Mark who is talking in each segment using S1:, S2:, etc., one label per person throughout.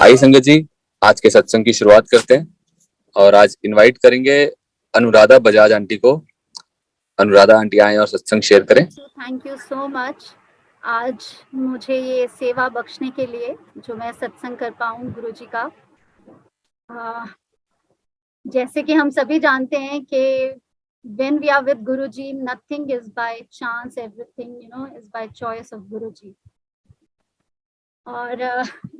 S1: आई संगत जी, आज के सत्संग की शुरुआत करते हैं और आज इनवाइट करेंगे अनुराधा बजाज आंटी को। अनुराधा आंटी आए और सत्संग शेयर करें।
S2: थैंक यू सो मच आज मुझे ये सेवा बख्शने के लिए जो मैं सत्संग कर पाऊँ गुरु जी का। जैसे कि हम सभी जानते हैं कि when we are with Guruji, nothing is by chance, everything is by choice of Guruji. और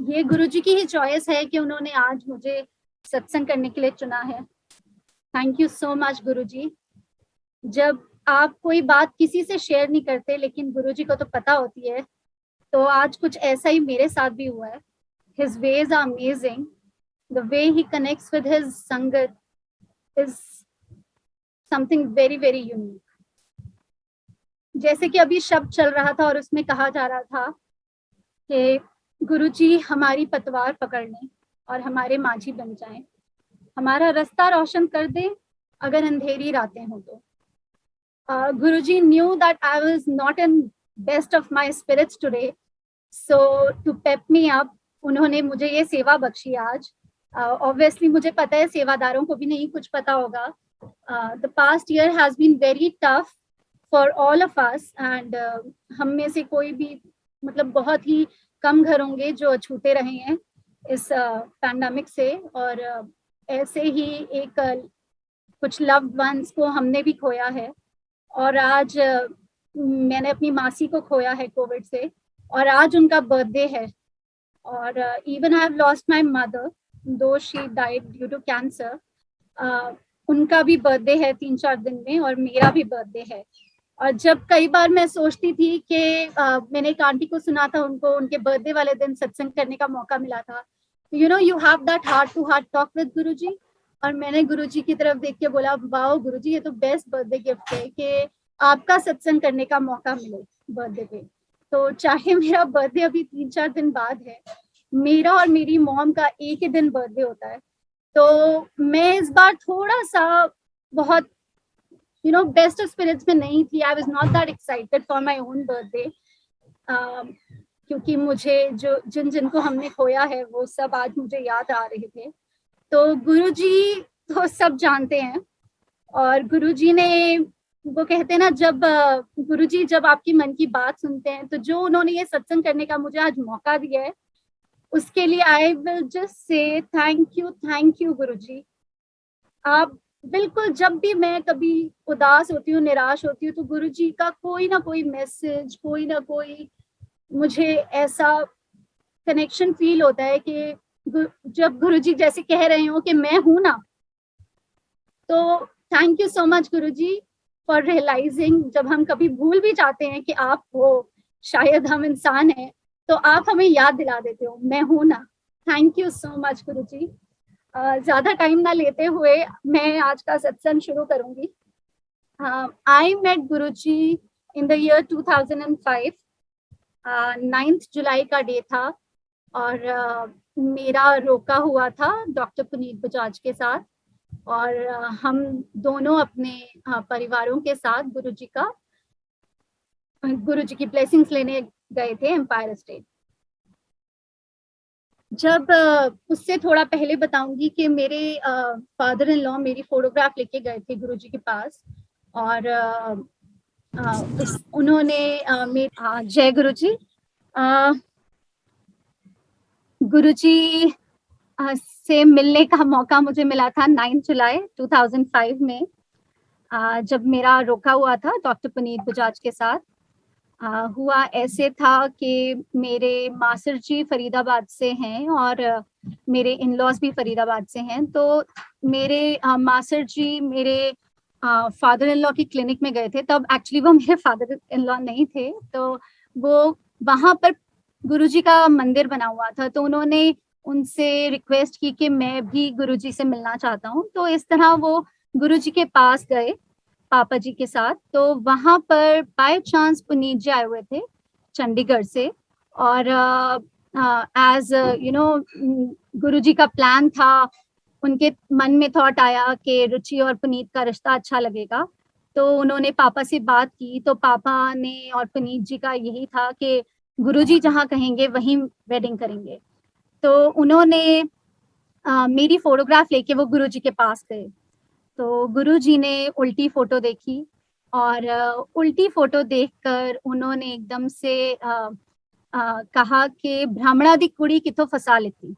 S2: ये गुरुजी की ही चॉइस है कि उन्होंने आज मुझे सत्संग करने के लिए चुना है। थैंक यू सो मच गुरुजी। जब आप कोई बात किसी से शेयर नहीं करते लेकिन गुरुजी को तो पता होती है, तो आज कुछ ऐसा ही मेरे साथ भी हुआ है। His ways are amazing. The way he connects with his संगत is something very very unique. जैसे कि अभी शब्द चल रहा था और उसमें कहा जा रहा था कि गुरुजी हमारी पतवार पकड़ लें और हमारे माझी बन जाएं, हमारा रास्ता रोशन कर दें अगर अंधेरी रातें हों तो। गुरुजी knew that I was not in best of my spirits today, so to pep me up, उन्होंने मुझे ये सेवा बख्शी आज। Obviously मुझे पता है सेवादारों को भी नहीं कुछ पता होगा। The past year has been very tough for all of us and हम में से कोई भी मतलब बहुत ही कम घर होंगे जो अछूते रहे हैं इस पैंडेमिक से, और ऐसे ही एक कुछ लव्ड वंस को हमने भी खोया है। और आज मैंने अपनी मासी को खोया है कोविड से, और आज उनका बर्थडे है। और even I have lost my mother though she died due to cancer. उनका भी बर्थडे है 3-4 दिन में और मेरा भी बर्थडे है। और जब कई बार मैं सोचती थी कि मैंने एक आंटी को सुना था, उनको उनके बर्थडे वाले दिन सत्संग करने का मौका मिला था। You have that heart to heart talk with Guruji. और मैंने गुरुजी की तरफ देख के बोला, वाओ गुरुजी, ये तो बेस्ट बर्थडे गिफ्ट है कि आपका सत्संग करने का मौका मिले बर्थडे पे। तो चाहे मेरा बर्थडे अभी 3-4 दिन बाद है, मेरा और मेरी मॉम का एक ही दिन बर्थडे होता है। तो मैं इस बार थोड़ा सा बहुत बेस्ट ऑफ स्पिरिट्स में नहीं थी। I was not that excited for my own birthday, क्योंकि मुझे जो जिनको हमने खोया है वो सब आज मुझे याद आ रहे थे। तो गुरुजी तो सब जानते हैं, और गुरुजी ने, वो कहते हैं ना, जब गुरुजी जब आपकी मन की बात सुनते हैं, तो जो उन्होंने ये सत्संग करने का मुझे आज मौका दिया है उसके लिए I will just say thank you Guruji. आप बिल्कुल, जब भी मैं कभी उदास होती हूँ, निराश होती हूँ, तो गुरुजी का कोई ना कोई मैसेज, कोई ना कोई मुझे ऐसा कनेक्शन फील होता है कि जब गुरुजी जैसे कह रहे हो कि मैं हूं ना। तो thank you so much Guruji for realising, जब हम कभी भूल भी जाते हैं कि आप हो, शायद हम इंसान हैं, तो आप हमें याद दिला देते हो मैं हूं ना। थैंक यू सो मच गुरुजी। ज्यादा टाइम ना लेते हुए मैं आज का सत्संग शुरू करूंगी। I met Guruji in the year 2005। 9 जुलाई का डे था, और मेरा रोका हुआ था डॉक्टर पुनीत बजाज के साथ, और हम दोनों अपने परिवारों के साथ गुरुजी की ब्लेसिंग्स लेने गए थे एम्पायर स्टेट। जब उससे थोड़ा पहले बताऊंगी कि मेरे फादर इन लॉ मेरी फोटोग्राफ लेके गए थे गुरुजी के पास, और उन्होंने जय गुरुजी। गुरुजी से मिलने का मौका मुझे मिला था 9 जुलाई 2005 में, जब मेरा रोका हुआ था डॉक्टर पुनीत बजाज के साथ। हुआ ऐसे था कि मेरे मासर जी फरीदाबाद से हैं और मेरे इन लॉज भी फरीदाबाद से हैं। तो मेरे मासर जी मेरे फादर इन लॉ की क्लिनिक में गए थे। तब एक्चुअली वो मेरे फादर इन लॉ नहीं थे, तो वो वहाँ पर गुरुजी का मंदिर बना हुआ था, तो उन्होंने उनसे रिक्वेस्ट की कि मैं भी गुरुजी से मिलना चाहता हूँ। तो इस तरह वो गुरुजी के पास गए पापा जी के साथ। तो वहां पर बाय चांस पुनीत जी आए हुए थे चंडीगढ़ से, और एज गुरुजी का प्लान था, उनके मन में थॉट आया कि रुचि और पुनीत का रिश्ता अच्छा लगेगा। तो उन्होंने पापा से बात की, तो पापा ने और पुनीत जी का यही था कि गुरुजी जहाँ कहेंगे वहीं वेडिंग करेंगे। तो उन्होंने मेरी फोटोग्राफ लेके वो गुरुजी के पास गए। तो गुरुजी ने उल्टी फोटो देखी और उल्टी फोटो देखकर उन्होंने एकदम से कहा कि ब्राह्मणा दी कुड़ी किथों फसा लेती,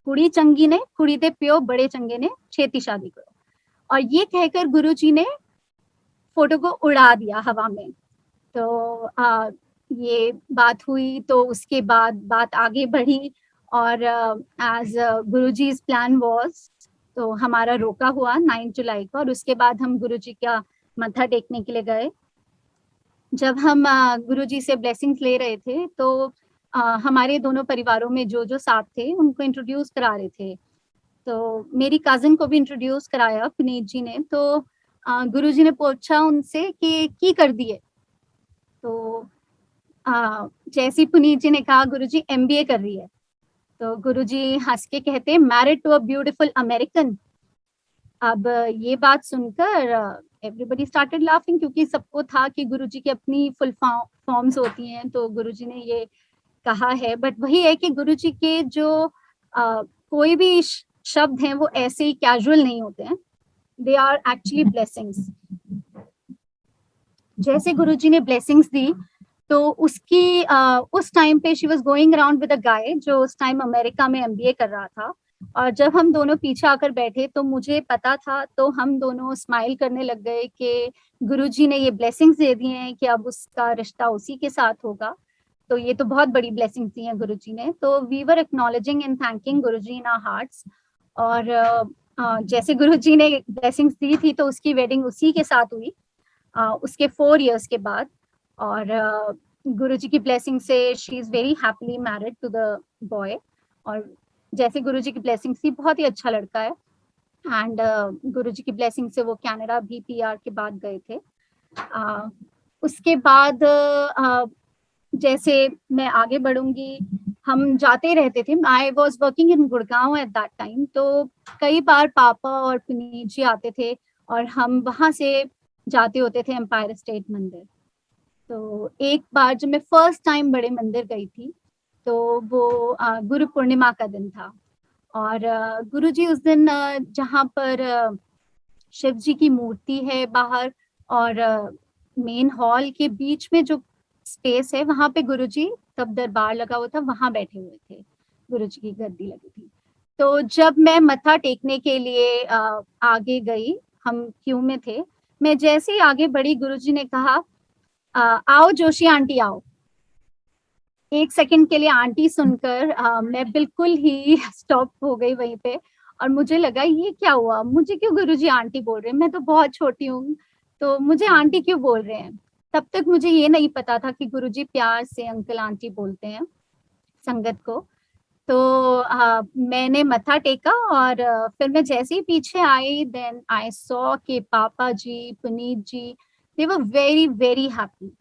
S2: कुड़ी चंगी ने कुड़ी दे प्यो बड़े चंगे ने छेती शादी करो। और ये कहकर गुरुजी ने फोटो को उड़ा दिया हवा में। तो ये बात हुई, तो उसके बाद बात आगे बढ़ी और एज गुरुजी's प्लान वाज, तो हमारा रोका हुआ 9 जुलाई को और उसके बाद हम गुरुजी का मत्था टेकने के लिए गए। जब हम गुरुजी से ब्लेसिंग्स ले रहे थे तो हमारे दोनों परिवारों में जो जो साथ थे उनको इंट्रोड्यूस करा रहे थे। तो मेरी कजिन को भी इंट्रोड्यूस कराया पुनीत जी ने। तो गुरुजी ने पूछा उनसे कि की कर दिए। तो जैसे ही पुनीत जी ने कहा गुरुजी एमबीए कर रही है, तो गुरुजी हंस के कहते married to a beautiful American. अब ये बात सुनकर एवरीबडी स्टार्टेड लाफिंग, क्योंकि सबको था कि गुरुजी की अपनी फुल फॉर्म्स होती हैं, तो गुरुजी ने ये कहा है। बट वही है कि गुरुजी के जो कोई भी शब्द हैं वो ऐसे ही कैजुअल नहीं होते हैं, दे आर एक्चुअली ब्लेसिंग्स। जैसे गुरुजी ने ब्लेसिंग्स दी तो उसकी उस टाइम पे she was going around with a guy जो उस टाइम अमेरिका में एमबीए कर रहा था। और जब हम दोनों पीछे आकर बैठे तो मुझे पता था, तो हम दोनों स्माइल करने लग गए कि गुरुजी ने ये ब्लेसिंग्स दे दिए हैं कि अब उसका रिश्ता उसी के साथ होगा। तो ये तो बहुत बड़ी ब्लेसिंग्स दी हैं गुरुजी ने। तो we were acknowledging and thanking Guruji in our hearts. और जैसे गुरुजी ने ब्लेसिंग्स दी थी तो उसकी वेडिंग उसी के साथ हुई उसके 4 इयर्स के बाद। और गुरुजी की ब्लेसिंग से she is very happily married to the boy. और जैसे गुरुजी की ब्लेसिंग थी, बहुत ही अच्छा लड़का है। एंड गुरुजी की ब्लेसिंग से वो कनाडा भी पीआर के बाद गए थे। उसके बाद जैसे मैं आगे बढ़ूंगी, हम जाते रहते थे। I was working in Gurgaon at that time, तो कई बार पापा और पुनीत जी आते थे और हम वहां से जाते होते थे एम्पायर स्टेट मंदिर। तो एक बार जब मैं फर्स्ट टाइम बड़े मंदिर गई थी तो वो गुरु पूर्णिमा का दिन था। और गुरुजी उस दिन जहाँ पर शिव जी की मूर्ति है बाहर और मेन हॉल के बीच में जो स्पेस है वहां पे गुरुजी, तब दरबार लगा हुआ था, वहां बैठे हुए थे, गुरुजी की गद्दी लगी थी। तो जब मैं मत्था टेकने के लिए आगे गई, हम क्यू में थे, मैं जैसे ही आगे बढ़ी गुरुजी ने कहा आओ जोशी आंटी आओ। 1 सेकंड के लिए आंटी सुनकर मैं बिल्कुल ही स्टॉप हो गई वहीं पे। और मुझे लगा ये क्या हुआ, मुझे क्यों गुरुजी आंटी बोल रहे हैं, मैं तो बहुत छोटी हूँ, तो मुझे आंटी क्यों बोल रहे हैं। तब तक मुझे ये नहीं पता था कि गुरुजी प्यार से अंकल आंटी बोलते हैं संगत को। तो मैंने मत्था टेका और फिर मैं जैसे ही पीछे आई, देन आई सॉ कि पापा जी, Puneet ji, they were very very happy,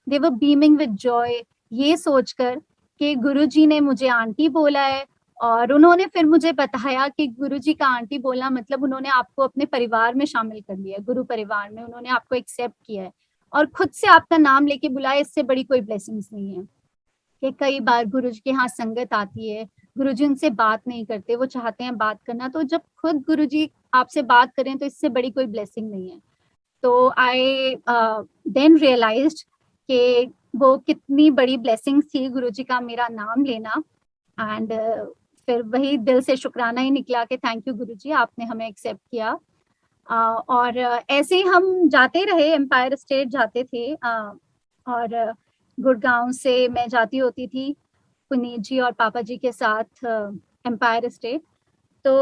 S2: they were beaming with joy, ये सोचकर कि गुरुजी ने मुझे आंटी बोला है। और उन्होंने फिर मुझे बताया कि गुरुजी का आंटी बोलना मतलब उन्होंने आपको अपने परिवार में शामिल कर लिया है, गुरु परिवार में उन्होंने आपको एक्सेप्ट किया है और खुद से आपका नाम लेके बुलाया। इससे बड़ी कोई ब्लेसिंग्स नहीं है। कि कई बार गुरुजी के यहाँ संगत आती है, गुरुजी उनसे बात नहीं करते, वो चाहते हैं बात करना, तो जब खुद गुरुजी आपसे बात करें तो इससे बड़ी कोई ब्लेसिंग नहीं है। तो आई देन रियलाइज्ड कि वो कितनी बड़ी ब्लेसिंग थी गुरुजी का मेरा नाम लेना। एंड फिर वही दिल से शुक्राना ही निकला कि थैंक यू गुरुजी, आपने हमें एक्सेप्ट किया। और ऐसे ही हम जाते रहे, एम्पायर स्टेट जाते थे। और गुड़गांव से मैं जाती होती थी पुनीत जी और पापा जी के साथ एम्पायर स्टेट। तो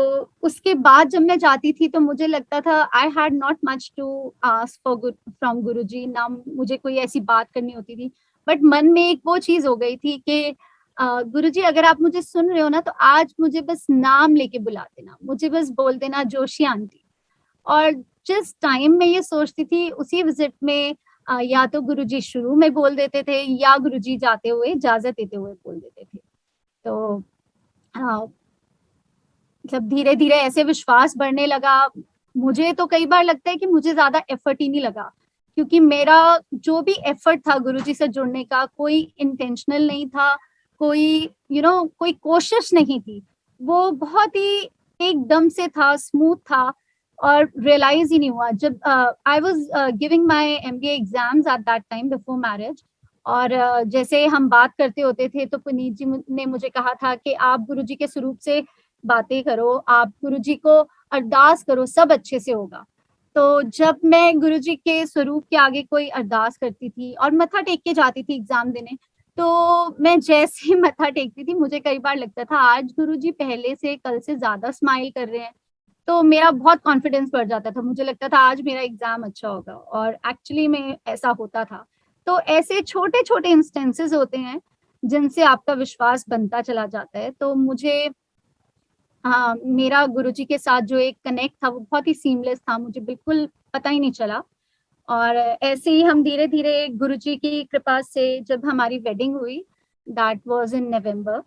S2: उसके बाद जब मैं जाती थी तो मुझे लगता था I had not much to ask for from Guruji, ना मुझे कोई ऐसी बात करनी होती थी। बट मन में एक वो चीज हो गई थी कि गुरुजी अगर आप मुझे सुन रहे हो ना तो आज मुझे बस नाम लेके बुला देना, मुझे बस बोल देना जोशी आंटी। और जिस टाइम में ये सोचती थी उसी विजिट में या तो गुरुजी शुरू में बोल देते थे या गुरुजी जाते हुए इजाजत देते हुए बोल देते थे। तो मतलब धीरे धीरे ऐसे विश्वास बढ़ने लगा। मुझे तो कई बार लगता है कि मुझे ज्यादा एफर्ट ही नहीं लगा, क्योंकि मेरा जो भी एफर्ट था गुरुजी से जुड़ने का कोई इंटेंशनल नहीं था, कोई कोई कोशिश नहीं थी, वो बहुत ही एकदम से था, स्मूथ था और रियलाइज ही नहीं हुआ। जब I was giving my MBA exams at that time before marriage, और जैसे हम बात करते होते थे तो पुनीत जी ने मुझे कहा था कि आप गुरुजी के स्वरूप से बातें करो, आप गुरुजी को अरदास करो, सब अच्छे से होगा। तो जब मैं गुरुजी के स्वरूप के आगे कोई अरदास करती थी और मत्था टेक के जाती थी एग्जाम देने, तो मैं जैसे ही मत्था टेकती थी मुझे कई बार लगता था आज गुरुजी पहले से कल से ज्यादा स्माइल कर रहे हैं, तो मेरा बहुत कॉन्फिडेंस बढ़ जाता था, मुझे लगता था आज मेरा एग्जाम अच्छा होगा, और एक्चुअली में ऐसा होता था। तो ऐसे छोटे छोटे इंस्टेंसेस होते हैं जिनसे आपका विश्वास बनता चला जाता है। तो मुझे मेरा गुरुजी के साथ जो एक कनेक्ट था वो बहुत ही सीमलेस था, मुझे बिल्कुल पता ही नहीं चला। और ऐसे ही हम धीरे धीरे गुरुजी की कृपा से जब हमारी वेडिंग हुई, दैट वाज इन नवंबर,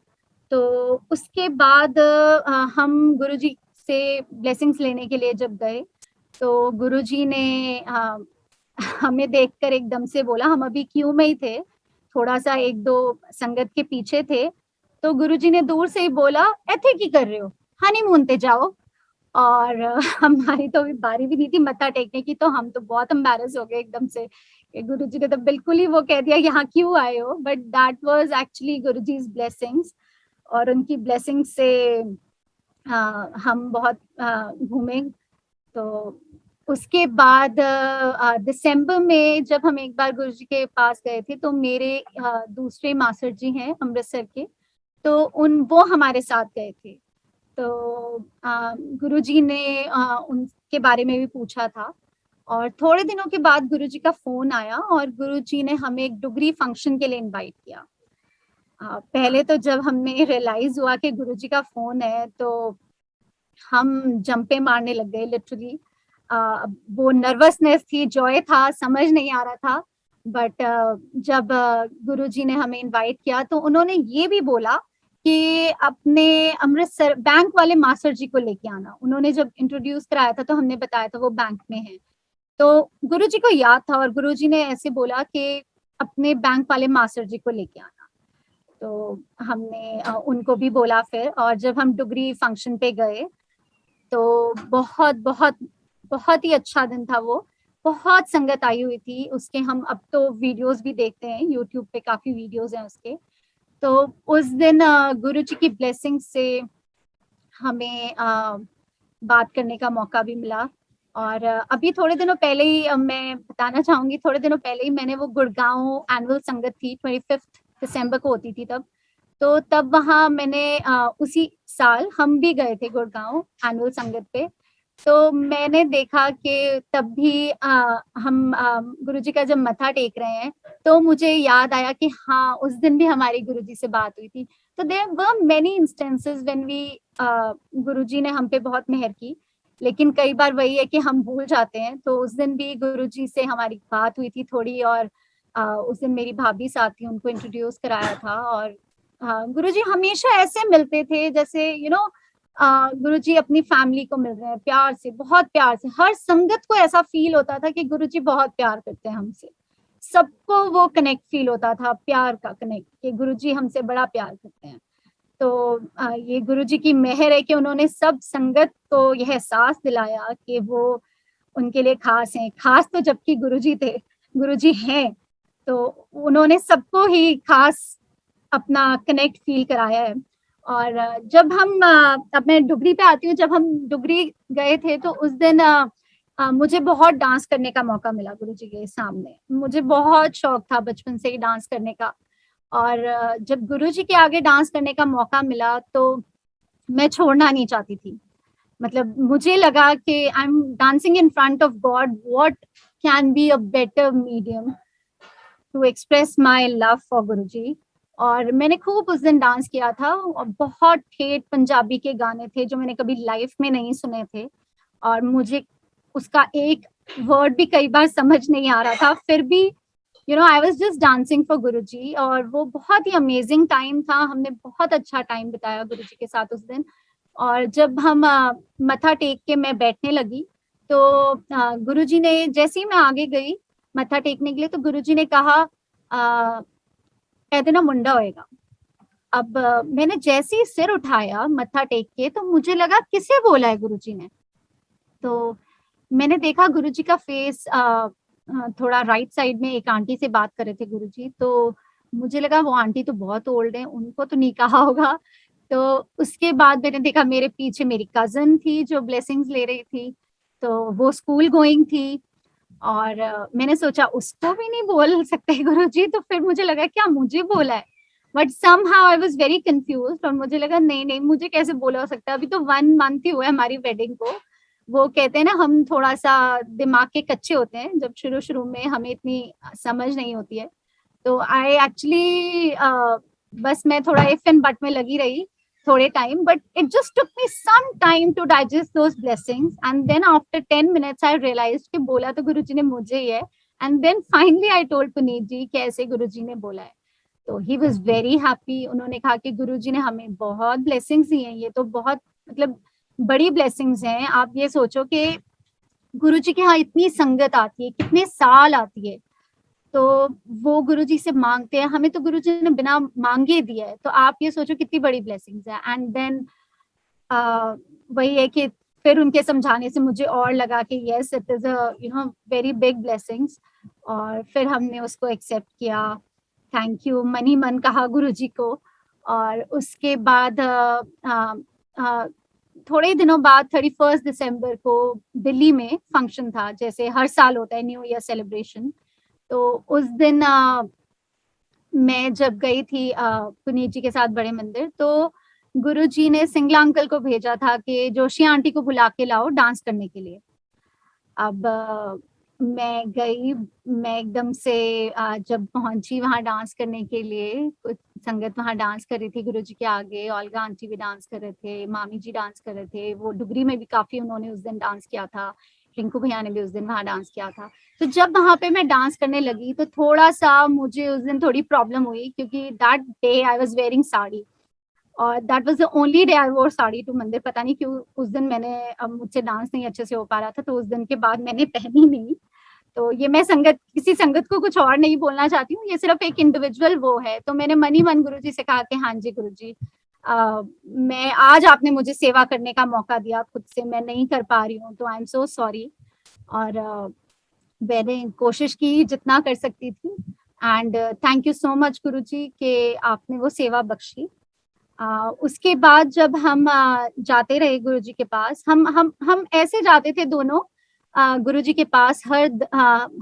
S2: तो उसके बाद हम गुरुजी से ब्लेसिंग्स लेने के लिए जब गए, तो गुरुजी ने हमें देखकर एकदम से बोला, हम अभी क्यू में ही थे, थोड़ा सा एक दो संगत के पीछे थे, तो गुरुजी ने दूर से ही बोला, ऐथे की कर रहे हो, हनीमून पे जाओ। और हमारी तो अभी बारी भी नहीं थी मत्था टेकने की, तो हम तो बहुत एम्बैरस हो गए एकदम से। गुरुजी ने तो बिल्कुल ही वो कह दिया यहाँ क्यों आए हो, but that was actually Guruji's blessings, और उनकी ब्लेसिंग से हम बहुत घूमे। तो उसके बाद दिसंबर में जब हम एक बार गुरुजी के पास गए थे, तो मेरे दूसरे मास्टर जी हैं अमृतसर के, तो वो हमारे साथ गए थे। तो गुरुजी ने उनके बारे में भी पूछा था, और थोड़े दिनों के बाद गुरुजी का फोन आया और गुरुजी ने हमें एक डुगरी फंक्शन के लिए इनवाइट किया। पहले तो जब हमें रियलाइज हुआ कि गुरुजी का फोन है तो हम जंपे मारने लग गए लिटरली। वो नर्वसनेस थी, जॉय था, समझ नहीं आ रहा था। बट जब गुरुजी ने हमें इनवाइट किया तो उन्होंने ये भी बोला कि अपने अमृतसर बैंक वाले मास्टर जी को लेके आना। उन्होंने जब इंट्रोड्यूस कराया था तो हमने बताया था वो बैंक में है, तो गुरुजी को याद था और गुरुजी ने ऐसे बोला कि अपने बैंक वाले मास्टर जी को लेके आना। तो हमने उनको भी बोला फिर, और जब हम डुगरी फंक्शन पे गए तो बहुत बहुत बहुत ही अच्छा दिन था वो। बहुत संगत आई हुई थी उसके, हम अब तो वीडियोस भी देखते हैं, यूट्यूब पे काफी वीडियोस हैं उसके। तो उस दिन गुरुजी की ब्लेसिंग से हमें बात करने का मौका भी मिला। और अभी थोड़े दिनों पहले ही मैं बताना चाहूंगी, थोड़े दिनों पहले ही मैंने वो गुड़गांव एनुअल संगत थी, 25 दिसंबर को होती थी तब, तो तब वहाँ मैंने उसी साल हम भी गए थे गुड़गांव एनुअल संगत पे। तो मैंने देखा कि तब भी हम गुरुजी का जब मत्था टेक रहे हैं तो मुझे याद आया कि हाँ उस दिन भी हमारी गुरुजी से बात हुई थी। तो there were many instances when we Guruji ने हम पे बहुत मेहर की, लेकिन कई बार वही है कि हम भूल जाते हैं। तो उस दिन भी गुरुजी से हमारी बात हुई थी थोड़ी, और उस दिन मेरी भाभी साथ थी, उनको इंट्रोड्यूस कराया था। और गुरुजी हमेशा ऐसे मिलते थे जैसे गुरुजी अपनी फैमिली को मिल रहे हैं, प्यार से, बहुत प्यार से। हर संगत को ऐसा फील होता था कि गुरुजी बहुत प्यार करते हैं हमसे, सबको वो कनेक्ट फील होता था, प्यार का कनेक्ट, कि गुरुजी हमसे बड़ा प्यार करते हैं। तो ये गुरुजी की मेहर है कि उन्होंने सब संगत को यह एहसास दिलाया कि वो उनके लिए खास हैं। खास तो जबकि गुरुजी थे, गुरुजी हैं, तो उन्होंने सबको ही खास अपना कनेक्ट फील कराया है। और जब हम अब मैं डुगरी पे आती हूँ, जब हम डुगरी गए थे तो उस दिन मुझे बहुत डांस करने का मौका मिला गुरुजी के सामने। मुझे बहुत शौक था बचपन से ही डांस करने का, और जब गुरुजी के आगे डांस करने का मौका मिला तो मैं छोड़ना नहीं चाहती थी। मतलब मुझे लगा कि I am dancing in front of God, what can be a better medium to express my love for Guruji. और मैंने खूब उस दिन डांस किया था, और बहुत ठेठ पंजाबी के गाने थे जो मैंने कभी लाइफ में नहीं सुने थे, और मुझे उसका एक वर्ड भी कई बार समझ नहीं आ रहा था, फिर भी I was just dancing for Guruji. और वो बहुत ही अमेजिंग टाइम था, हमने बहुत अच्छा टाइम बिताया गुरुजी के साथ उस दिन। और जब हम मत्था टेक के मैं बैठने लगी तो गुरुजी ने, जैसे ही मैं आगे गई मत्था टेकने के लिए, तो गुरुजी ने कहा कहते ना मुंडा होएगा। अब मैंने जैसे ही सिर उठाया मत्था टेक के, तो मुझे लगा किसे बोला है गुरुजी ने। तो मैंने देखा गुरुजी का फेस थोड़ा राइट साइड में एक आंटी से बात कर रहे थे गुरुजी, तो मुझे लगा वो आंटी तो बहुत ओल्ड है, उनको तो नहीं कहा होगा। तो उसके बाद मैंने देखा मेरे पीछे मेरी कज़न थी जो ब्लेसिंग्स ले रही थी, तो वो स्कूल गोइंग थी। और मैंने सोचा उसको भी नहीं बोल सकते गुरुजी, तो फिर मुझे लगा क्या मुझे बोला है, but somehow I was very confused और मुझे लगा नहीं नहीं मुझे कैसे बोला हो सकता है, अभी तो 1 मंथ ही हुआ है हमारी वेडिंग को। वो कहते हैं ना हम थोड़ा सा दिमाग के कच्चे होते हैं, जब शुरू शुरू में हमें इतनी समझ नहीं होती है। तो आई एक्चुअली बस मैं थोड़ा इफ एंड बट में लगी रही थोड़े time, but it just took me some time to digest those blessings, and then after 10 minutes I realized कि बोला तो गुरुजी ने मुझे ही है। And then finally I told Puneet ji कि ऐसे गुरुजी ने बोला है। तो ही वाज वेरी हैप्पी। उन्होंने कहा कि गुरुजी ने हमें बहुत ब्लेसिंग्स दी हैं, ये तो बहुत मतलब बड़ी ब्लेसिंग्स हैं। आप ये सोचो कि गुरुजी के यहाँ इतनी संगत आती है, कितने साल आती है, तो वो गुरुजी से मांगते हैं, हमें तो गुरुजी ने बिना मांगे दिया है, तो आप ये सोचो कितनी बड़ी ब्लेसिंग्स है। एंड देन वही है कि फिर उनके समझाने से मुझे और लगा कि yes it is a very big blessings, और फिर हमने उसको एक्सेप्ट किया। थैंक यू मनी मन कहा गुरुजी को। और उसके बाद थोड़े ही दिनों बाद 31 दिसंबर को दिल्ली में फंक्शन था, जैसे हर साल होता है न्यू ईयर सेलिब्रेशन। तो उस दिन मैं जब गई थी पुनीत जी के साथ बड़े मंदिर, तो गुरुजी ने सिंगला अंकल को भेजा था कि जोशी आंटी को बुला के लाओ डांस करने के लिए। अब मैं गई, मैं एकदम से जब पहुंची वहां डांस करने के लिए, कुछ संगत वहां डांस कर रही थी गुरुजी के आगे, ओल्गा आंटी भी डांस कर रहे थे, मामी जी डांस कर रहे थे, वो डुगरी में भी काफी उन्होंने उस दिन डांस किया था, रिंकू भैया ने भी उस दिन वहां डांस किया था। तो जब वहां पे मैं डांस करने लगी तो थोड़ा सा मुझे उस दिन थोड़ी प्रॉब्लम हुई, क्योंकि that day I was wearing sari, और that was the only day I wore sari to मंदिर। पता नहीं क्यों उस दिन मैंने, अब मुझसे डांस नहीं अच्छे से हो पा रहा था, तो उस दिन के बाद मैंने पहनी नहीं। तो ये मैं संगत, किसी संगत को कुछ और नहीं बोलना चाहती हूँ, ये सिर्फ एक इंडिविजुअल वो है। तो मैंने मनी मन गुरुजी से कहा कि हाँ जी गुरुजी, मैं आज आपने मुझे सेवा करने का मौका दिया, खुद से मैं नहीं कर पा रही हूँ, तो आई एम सो सॉरी। और मैंने कोशिश की जितना कर सकती थी, and thank you so much Guruji कि आपने वो सेवा बख्शी। उसके बाद जब हम जाते रहे गुरुजी के पास, हम ऐसे जाते थे दोनों गुरुजी के पास हर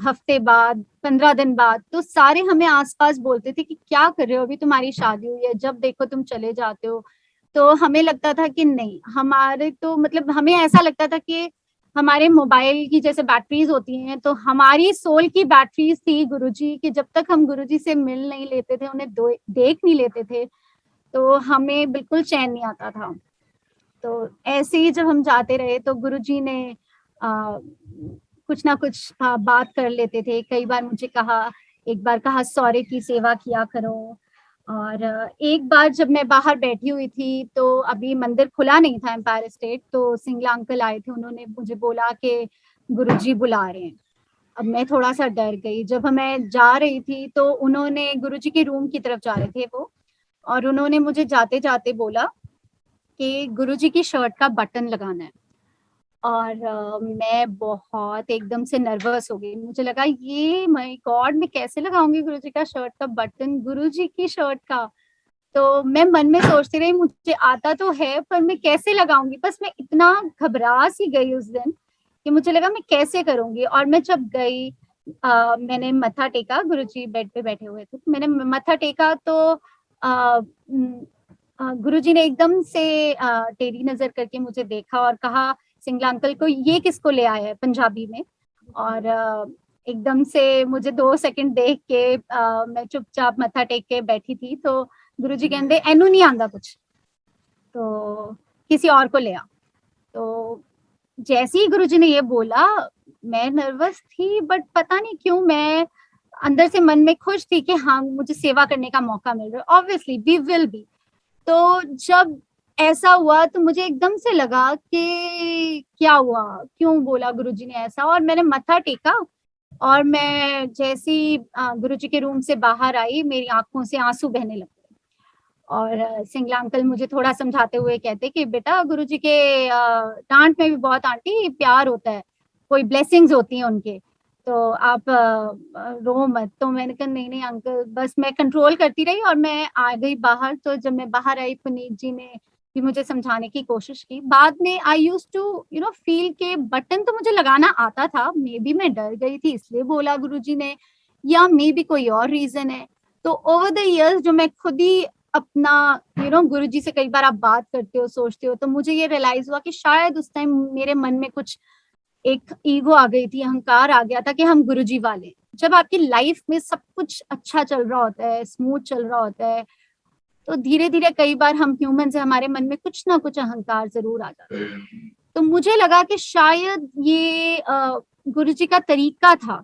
S2: हफ्ते बाद, 15 दिन बाद। तो सारे हमें आसपास बोलते थे कि क्या कर रहे हो, अभी तुम्हारी शादी हुई है, जब देखो तुम चले जाते हो। तो हमें लगता था कि नहीं, हमारे तो मतलब हमें ऐसा लगता था कि हमारे मोबाइल की जैसे बैटरीज होती हैं, तो हमारी सोल की बैटरीज थी गुरुजी, कि जब तक हम गुरुजी से मिल नहीं लेते थे, उन्हें देख नहीं लेते थे, तो हमें बिल्कुल चैन नहीं आता था। तो ऐसे ही जब हम जाते रहे तो गुरुजी ने कुछ ना कुछ बात कर लेते थे। कई बार मुझे कहा, एक बार कहा सौरे की सेवा किया करो। और एक बार जब मैं बाहर बैठी हुई थी, तो अभी मंदिर खुला नहीं था एम्पायर स्टेट, तो सिंगला अंकल आए थे, उन्होंने मुझे बोला कि गुरुजी बुला रहे हैं। अब मैं थोड़ा सा डर गई। जब मैं जा रही थी तो उन्होंने, गुरुजी के रूम की तरफ जा रहे थे वो, और उन्होंने मुझे जाते जाते बोला कि गुरुजी की शर्ट का बटन लगाना है। और मैं बहुत एकदम से नर्वस हो गई। मुझे लगा ये माय गॉड, मैं कैसे लगाऊंगी गुरुजी का शर्ट का बटन, गुरुजी की शर्ट का। तो मैं मन में सोचती रही, मुझे आता तो है पर मैं कैसे लगाऊंगी। बस मैं इतना घबरा सी गई उस दिन कि मुझे लगा मैं कैसे करूंगी। और मैं जब गई, मैंने मत्था टेका, गुरुजी बेड पे बैठे हुए थे, तो मैंने मत्था टेका, तो गुरुजी ने एकदम से टेढ़ी नजर करके मुझे देखा और कहा सिंगला अंकल को, ये किसको ले आया है, पंजाबी में। और एकदम से मुझे 2 सेकंड देख के मैं चुपचाप मत्था टेक के बैठी थी। तो गुरुजी कहते एनू नहीं आंदा कुछ, तो किसी और को ले आ। तो जैसे ही गुरुजी ने ये बोला, मैं नर्वस थी, बट पता नहीं क्यों मैं अंदर से मन में खुश थी कि हाँ मुझे सेवा करने का मौका मिल रहा है, ऑब्वियसली वी विल बी। तो जब ऐसा हुआ तो मुझे एकदम से लगा कि क्या हुआ, क्यों बोला गुरुजी ने ऐसा। और मैंने मत्था टेका, और मैं जैसी गुरुजी के रूम से बाहर आई, मेरी आंखों से आंसू बहने लगे। और सिंगला अंकल मुझे थोड़ा समझाते हुए कहते कि बेटा गुरुजी के डांट में भी बहुत आंटी प्यार होता है, कोई ब्लेसिंग्स होती हैं उनके, तो आप रो मत। तो मैंने कहा नहीं नहीं अंकल, बस मैं कंट्रोल करती रही और मैं आ गई बाहर। तो जब मैं बाहर आई पुनीत जी ने भी मुझे समझाने की कोशिश की। बाद में आई यूज टू फील के बटन तो मुझे लगाना आता था, मे बी मैं डर गई थी इसलिए बोला गुरुजी ने, या मे बी कोई और रीजन है। तो ओवर द इयर्स जो मैं खुद ही अपना गुरुजी से कई बार आप बात करते हो, सोचते हो, तो मुझे ये रियलाइज हुआ कि शायद उस टाइम मेरे मन में कुछ एक ईगो आ गई थी, अहंकार आ गया था कि हम गुरुजी वाले। जब आपकी लाइफ में सब कुछ अच्छा चल रहा होता है, स्मूथ चल रहा होता है, तो धीरे धीरे कई बार हम ह्यूमन से हमारे मन में कुछ ना कुछ अहंकार जरूर आ जाता है। तो मुझे लगा कि शायद ये गुरुजी का तरीका था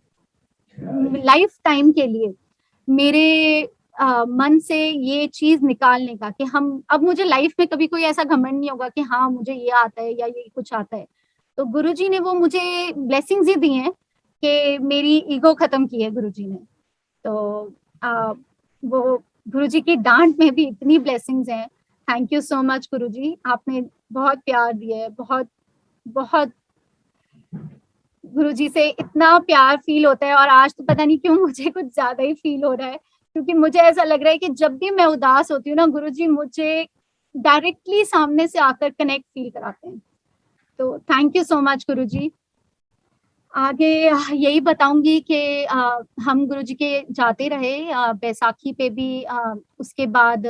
S2: लाइफ टाइम के लिए मेरे मन से ये चीज निकालने का, कि हम अब मुझे लाइफ में कभी कोई ऐसा घमंड नहीं होगा कि हाँ मुझे ये आता है या ये कुछ आता है। तो गुरुजी ने वो मुझे ब्लेसिंग्स ही दी हैं कि मेरी ईगो खत्म की है गुरुजी ने। तो वो गुरुजी की डांट में भी इतनी ब्लेसिंग्स हैं। थैंक यू सो मच गुरुजी, आपने बहुत प्यार दिया है, बहुत बहुत गुरुजी से इतना प्यार फील होता है। और आज तो पता नहीं क्यों मुझे कुछ ज्यादा ही फील हो रहा है, क्योंकि मुझे ऐसा लग रहा है कि जब भी मैं उदास होती हूँ ना, गुरुजी मुझे डायरेक्टली सामने से आकर कनेक्ट फील कराते हैं। तो थैंक यू सो मच गुरुजी। आगे यही बताऊंगी कि हम गुरुजी के जाते रहे बैसाखी पे भी। उसके बाद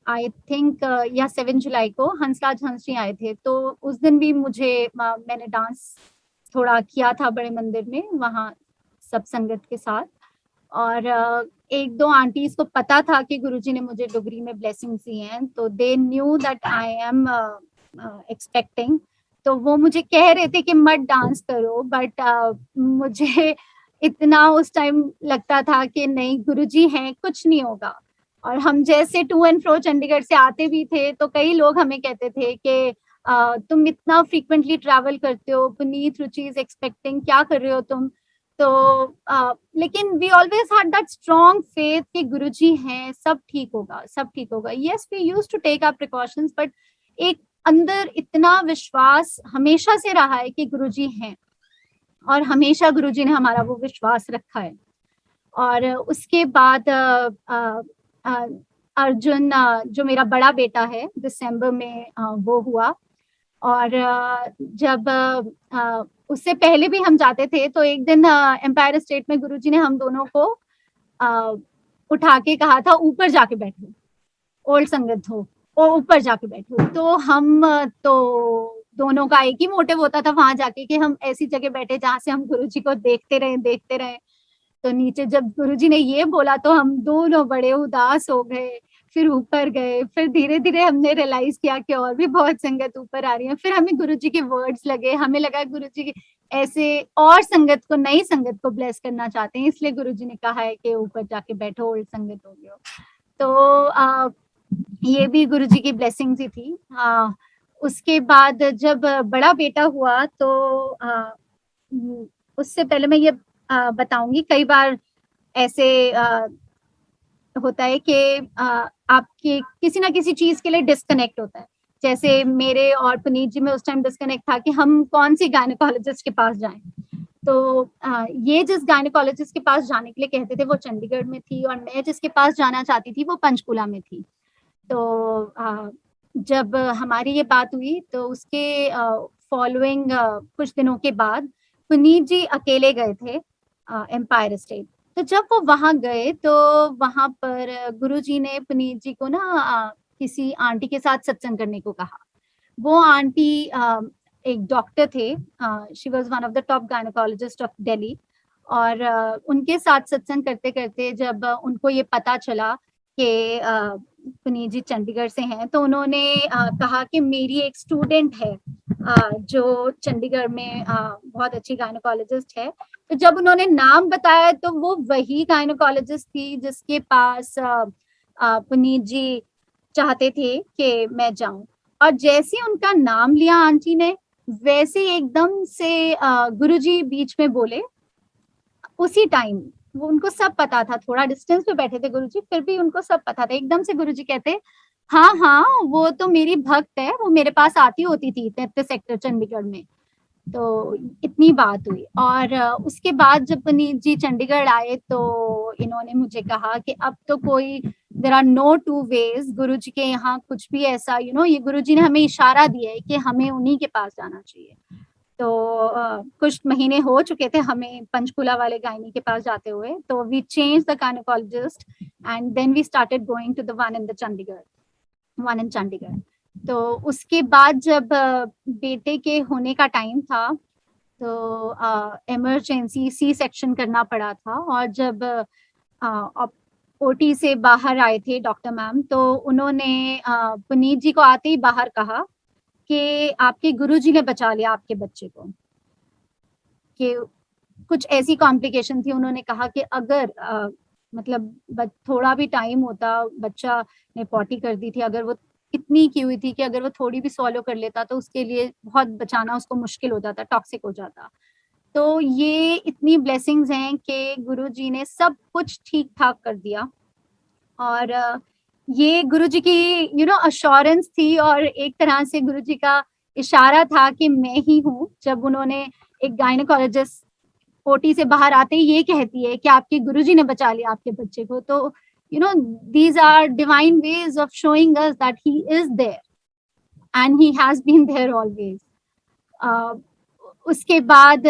S2: आई थिंक या 7 जुलाई को हंसराज हंस जी आए थे, तो उस दिन भी मुझे मैंने डांस थोड़ा किया था बड़े मंदिर में, वहाँ सब संगत के साथ। और एक दो आंटीज को पता था कि गुरुजी ने मुझे डुगरी में ब्लेसिंग्स दी हैं, तो they knew that I am expecting. तो वो मुझे कह रहे थे कि मत डांस करो, बट मुझे इतना उस टाइम लगता था कि नहीं गुरुजी हैं, कुछ नहीं होगा। और हम जैसे टू एंड फ्रो चंडीगढ़ से आते भी थे, तो कई लोग हमें कहते थे कि तुम इतना फ्रीक्वेंटली ट्रैवल करते हो, पुनीत रुचि इज एक्सपेक्टिंग, क्या कर रहे हो तुम। तो लेकिन we always had that strong faith कि गुरुजी हैं, सब ठीक होगा, सब ठीक होगा। Yes we used to take our precautions, but एक अंदर इतना विश्वास हमेशा से रहा है कि गुरुजी हैं, और हमेशा गुरुजी ने हमारा वो विश्वास रखा है। और उसके बाद अर्जुन जो मेरा बड़ा बेटा है, दिसंबर में वो हुआ। और जब उससे पहले भी हम जाते थे, तो एक दिन एम्पायर स्टेट में गुरुजी ने हम दोनों को उठा के कहा था ऊपर जाके बैठो, ओल्ड संगत हो, और ऊपर जाके बैठो। तो हम तो दोनों का एक ही मोटिव होता था वहां जाके कि हम ऐसी जगह बैठे जहां से हम गुरुजी को देखते रहे। तो नीचे जब गुरुजी ने ये बोला तो हम दोनों बड़े उदास हो गए, फिर ऊपर गए। फिर धीरे धीरे हमने रियलाइज किया कि और भी बहुत संगत ऊपर आ रही है। फिर हमें गुरुजी के वर्ड्स लगे, हमें लगा गुरुजी ऐसे और संगत को, नई संगत को ब्लेस करना चाहते हैं, इसलिए गुरुजी ने कहा है कि ऊपर जाके बैठो, ओल्ड संगत हो गए। तो ये भी गुरुजी की ब्लेसिंग्स ही थी। उसके बाद जब बड़ा बेटा हुआ, तो उससे पहले मैं ये बताऊंगी, कई बार ऐसे होता है कि आपके किसी ना किसी चीज के लिए डिस्कनेक्ट होता है। जैसे मेरे और पुनीत जी में उस टाइम डिस्कनेक्ट था कि हम कौन सी गायनेकोलॉजिस्ट के पास जाएं। तो ये जिस गायनेकोलॉजिस्ट के पास जाने के लिए कहते थे वो चंडीगढ़ में थी, और मैं जिसके पास जाना चाहती थी वो पंचकुला में थी। तो जब हमारी ये बात हुई, तो उसके फॉलोइंग कुछ दिनों के बाद पुनीत जी अकेले गए थे एम्पायर स्टेट। तो जब वो वहां गए, तो वहां पर गुरुजी ने पुनीत जी को ना किसी आंटी के साथ सत्संग करने को कहा। वो आंटी एक डॉक्टर थे, she was one of the top gynaecologist of Delhi. और उनके साथ सत्संग करते करते जब उनको ये पता चला कि पुनीत जी चंडीगढ़ से हैं, तो उन्होंने कहा कि मेरी एक स्टूडेंट है जो चंडीगढ़ में बहुत अच्छी गायनेकोलॉजिस्ट है। तो जब उन्होंने नाम बताया, तो वो वही गायनेकोलॉजिस्ट थी जिसके पास पुनीत जी चाहते थे कि मैं जाऊं। और जैसे उनका नाम लिया आंटी ने, वैसे एकदम से गुरुजी बीच में बोले उसी टाइम। वो उनको सब पता था, थोड़ा डिस्टेंस पे बैठे थे गुरुजी, फिर भी उनको सब पता था। एकदम से गुरुजी कहते हाँ हाँ, वो तो मेरी भक्त है, वो मेरे पास आती होती थी 33 सेक्टर चंडीगढ़ में। तो इतनी बात हुई। और उसके बाद जब पुनीत जी चंडीगढ़ आए तो इन्होंने मुझे कहा कि अब तो कोई there are no two ways, Guru ji के यहाँ कुछ भी ऐसा ये गुरु जी ने हमें इशारा दिया है कि हमें उन्हीं के पास जाना चाहिए। तो कुछ महीने हो चुके थे हमें पंचकुला वाले गायनी के पास जाते हुए, तो we change the gynaecologist and then we started going to the one in Chandigarh. तो उसके बाद जब बेटे के होने का टाइम था तो इमरजेंसी सी सेक्शन करना पड़ा था। और जब ओटी से बाहर आए थे डॉक्टर मैम, तो उन्होंने पुनीत जी को आते ही बाहर कहा कि आपके गुरुजी ने बचा लिया आपके बच्चे को, कि कुछ ऐसी कॉम्प्लिकेशन थी। उन्होंने कहा कि अगर मतलब थोड़ा भी टाइम होता, बच्चा ने पॉटी कर दी थी, अगर वो इतनी की हुई थी कि अगर वो थोड़ी भी सॉलो कर लेता तो उसके लिए बहुत बचाना उसको मुश्किल हो जाता, टॉक्सिक हो जाता। तो ये इतनी ब्लेसिंग्स हैं कि गुरु जी ने सब कुछ ठीक ठाक कर दिया। और ये गुरु जी की अश्योरेंस थी, और एक तरह से गुरु जी का इशारा था कि मैं ही हूँ। जब उन्होंने एक गायनेकोलॉजिस्ट ओटी से बाहर आते ही ये कहती है कि आपके गुरुजी ने बचा लिया आपके बच्चे को, तो these are divine ways of showing us that he is there and he has been there always. उसके बाद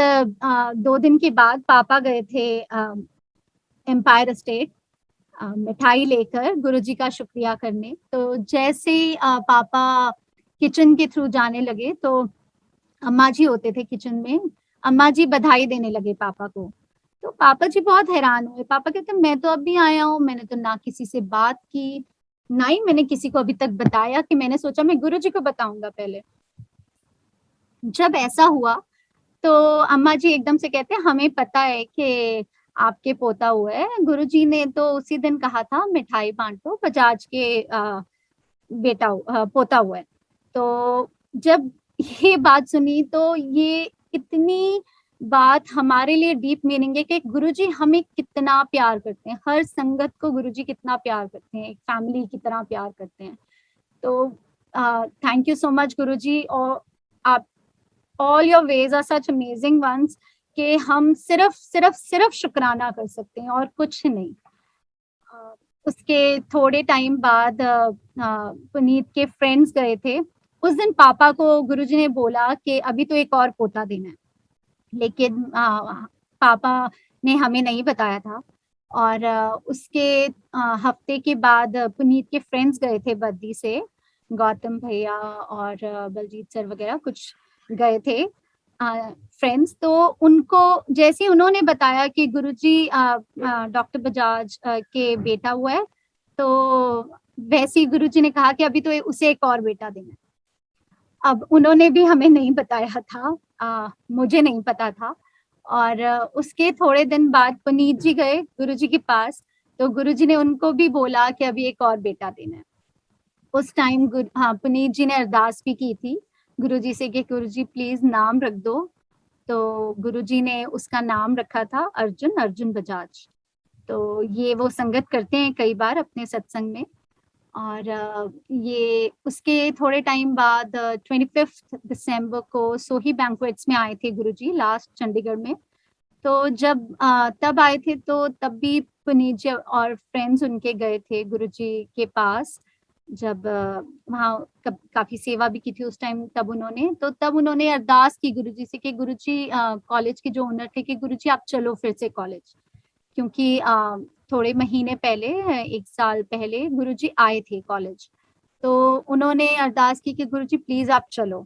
S2: 2 दिन के बाद पापा गए थे एम्पायर स्टेट मिठाई लेकर गुरुजी का शुक्रिया करने। तो जैसे ही पापा किचन के थ्रू जाने लगे तो अम्मा जी होते थे किचन में, अम्मा जी बधाई देने लगे पापा को। तो पापा जी बहुत हैरान हुए। पापा कहते मैं तो अभी आया हूँ, मैंने तो ना किसी से बात की, ना ही मैंने किसी को अभी तक बताया, कि मैंने सोचा मैं गुरु जी को बताऊंगा पहले। जब ऐसा हुआ तो अम्मा जी एकदम से कहते हमें पता है कि आपके पोता हुआ है, गुरु जी ने तो उसी दिन कहा था मिठाई बांटो, बजाज के बेटा पोता हुआ है। तो जब ये बात सुनी तो ये इतनी बात हमारे लिए डीप मीनिंग है कि गुरुजी हमें कितना प्यार करते हैं, हर संगत को गुरुजी कितना प्यार करते हैं, एक फैमिली की तरह प्यार करते हैं। तो thank you so much Guruji, और आप all your ways are such amazing ones कि हम सिर्फ सिर्फ सिर्फ शुक्राना कर सकते हैं और कुछ नहीं। उसके थोड़े टाइम बाद पुनीत के फ्रेंड्स गए थे। उस दिन पापा को गुरुजी ने बोला कि अभी तो एक और पोता देना है, लेकिन पापा ने हमें नहीं बताया था। और उसके हफ्ते के बाद पुनीत के फ्रेंड्स गए थे बद्दी से, गौतम भैया और बलजीत सर वगैरह कुछ गए थे फ्रेंड्स। तो उनको जैसे ही उन्होंने बताया कि गुरुजी डॉक्टर बजाज के बेटा हुआ है, तो वैसे ही गुरुजी ने कहा कि अभी तो उसे एक और बेटा देना है। अब उन्होंने भी हमें नहीं बताया था, मुझे नहीं पता था। और उसके थोड़े दिन बाद पुनीत जी गए गुरुजी के पास, तो गुरुजी ने उनको भी बोला कि अभी एक और बेटा देना है। उस टाइम पुनीत जी ने अरदास भी की थी गुरुजी से कि गुरुजी प्लीज नाम रख दो। तो गुरुजी ने उसका नाम रखा था अर्जुन बजाज। तो ये वो संगत करते हैं कई बार अपने सत्संग में। और ये उसके थोड़े टाइम बाद 25 दिसंबर को सोही बैंक्वेट्स में आए थे गुरुजी लास्ट चंडीगढ़ में। तो जब तब आए थे तो तब भी पुनीत जी और फ्रेंड्स उनके गए थे गुरुजी के पास, जब वहाँ काफी सेवा भी की थी उस टाइम। तब उन्होंने अरदास की गुरुजी से कि गुरुजी कॉलेज के जो ओनर थे कि गुरुजी आप चलो फिर से कॉलेज, क्योंकि थोड़े महीने पहले 1 साल पहले गुरुजी आए थे कॉलेज। तो उन्होंने अरदास की कि गुरुजी प्लीज आप चलो।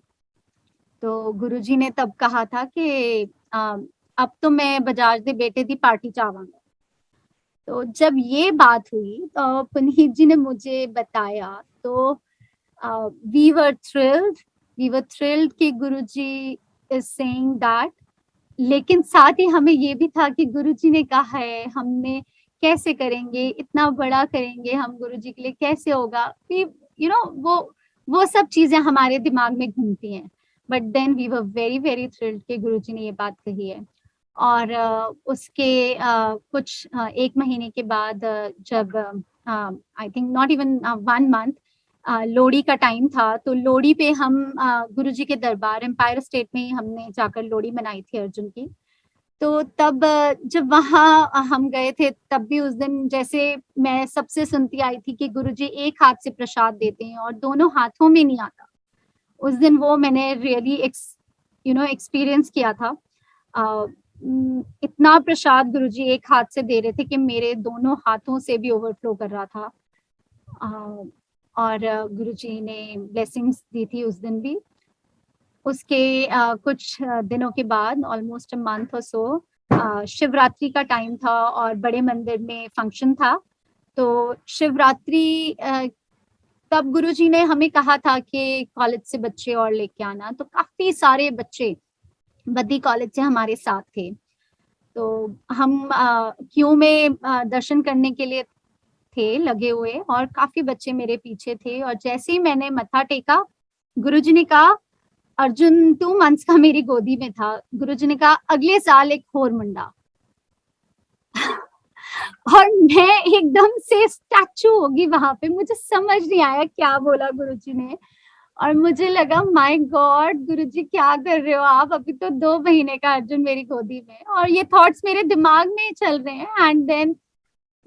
S2: तो गुरुजी ने तब कहा था कि अब तो मैं बजाज दे बेटे दी पार्टी चाहूंगा। तो जब ये बात हुई तो पुनीत जी ने मुझे बताया, तो वी वर थ्रिल्ड कि गुरुजी इज सेइंग दैट। लेकिन साथ ही हमें ये भी था कि गुरुजी ने कहा है, हमने कैसे करेंगे, इतना बड़ा करेंगे हम गुरुजी के लिए, कैसे होगा, वो सब चीजें हमारे दिमाग में घूमती हैं। But then we were very very thrilled कि गुरुजी ने ये बात कही है। और उसके कुछ 1 महीने के बाद जब I think not even 1 month Lohri का टाइम था, तो लोहड़ी पे हम गुरुजी के दरबार एम्पायर स्टेट में ही हमने जाकर लोहड़ी मनाई थी अर्जुन की। तो तब जब वहाँ हम गए थे, तब भी उस दिन जैसे मैं सबसे सुनती आई थी कि गुरुजी एक हाथ से प्रसाद देते हैं और दोनों हाथों में नहीं आता। उस दिन वो मैंने रियली एक्सपीरियंस किया था। इतना प्रसाद गुरुजी एक हाथ से दे रहे थे कि मेरे दोनों हाथों से भी ओवरफ्लो कर रहा था। और गुरुजी ने ब्लेसिंग्स दी थी उस दिन भी। उसके कुछ दिनों के बाद, ऑलमोस्ट अ मंथ और सो, शिवरात्रि का टाइम था और बड़े मंदिर में फंक्शन था। तो शिवरात्रि तब गुरुजी ने हमें कहा था कि कॉलेज से बच्चे और लेके आना, तो काफी सारे बच्चे बद्दी कॉलेज से हमारे साथ थे। तो हम क्यू में दर्शन करने के लिए थे लगे हुए और काफी बच्चे मेरे पीछे थे। और जैसे ही मैंने मत्था टेका, गुरुजी ने कहा, अर्जुन 2 मंथ्स का मेरी गोदी में था, गुरुजी ने कहा अगले साल एक और मुंडा। और मैं एकदम से स्टैचू होगी वहां पे, मुझे समझ नहीं आया क्या बोला गुरुजी ने। और मुझे लगा माय गॉड गुरुजी क्या कर रहे हो आप, अभी तो 2 महीने का अर्जुन मेरी गोदी में। और ये थॉट्स मेरे दिमाग में चल रहे हैं। एंड देन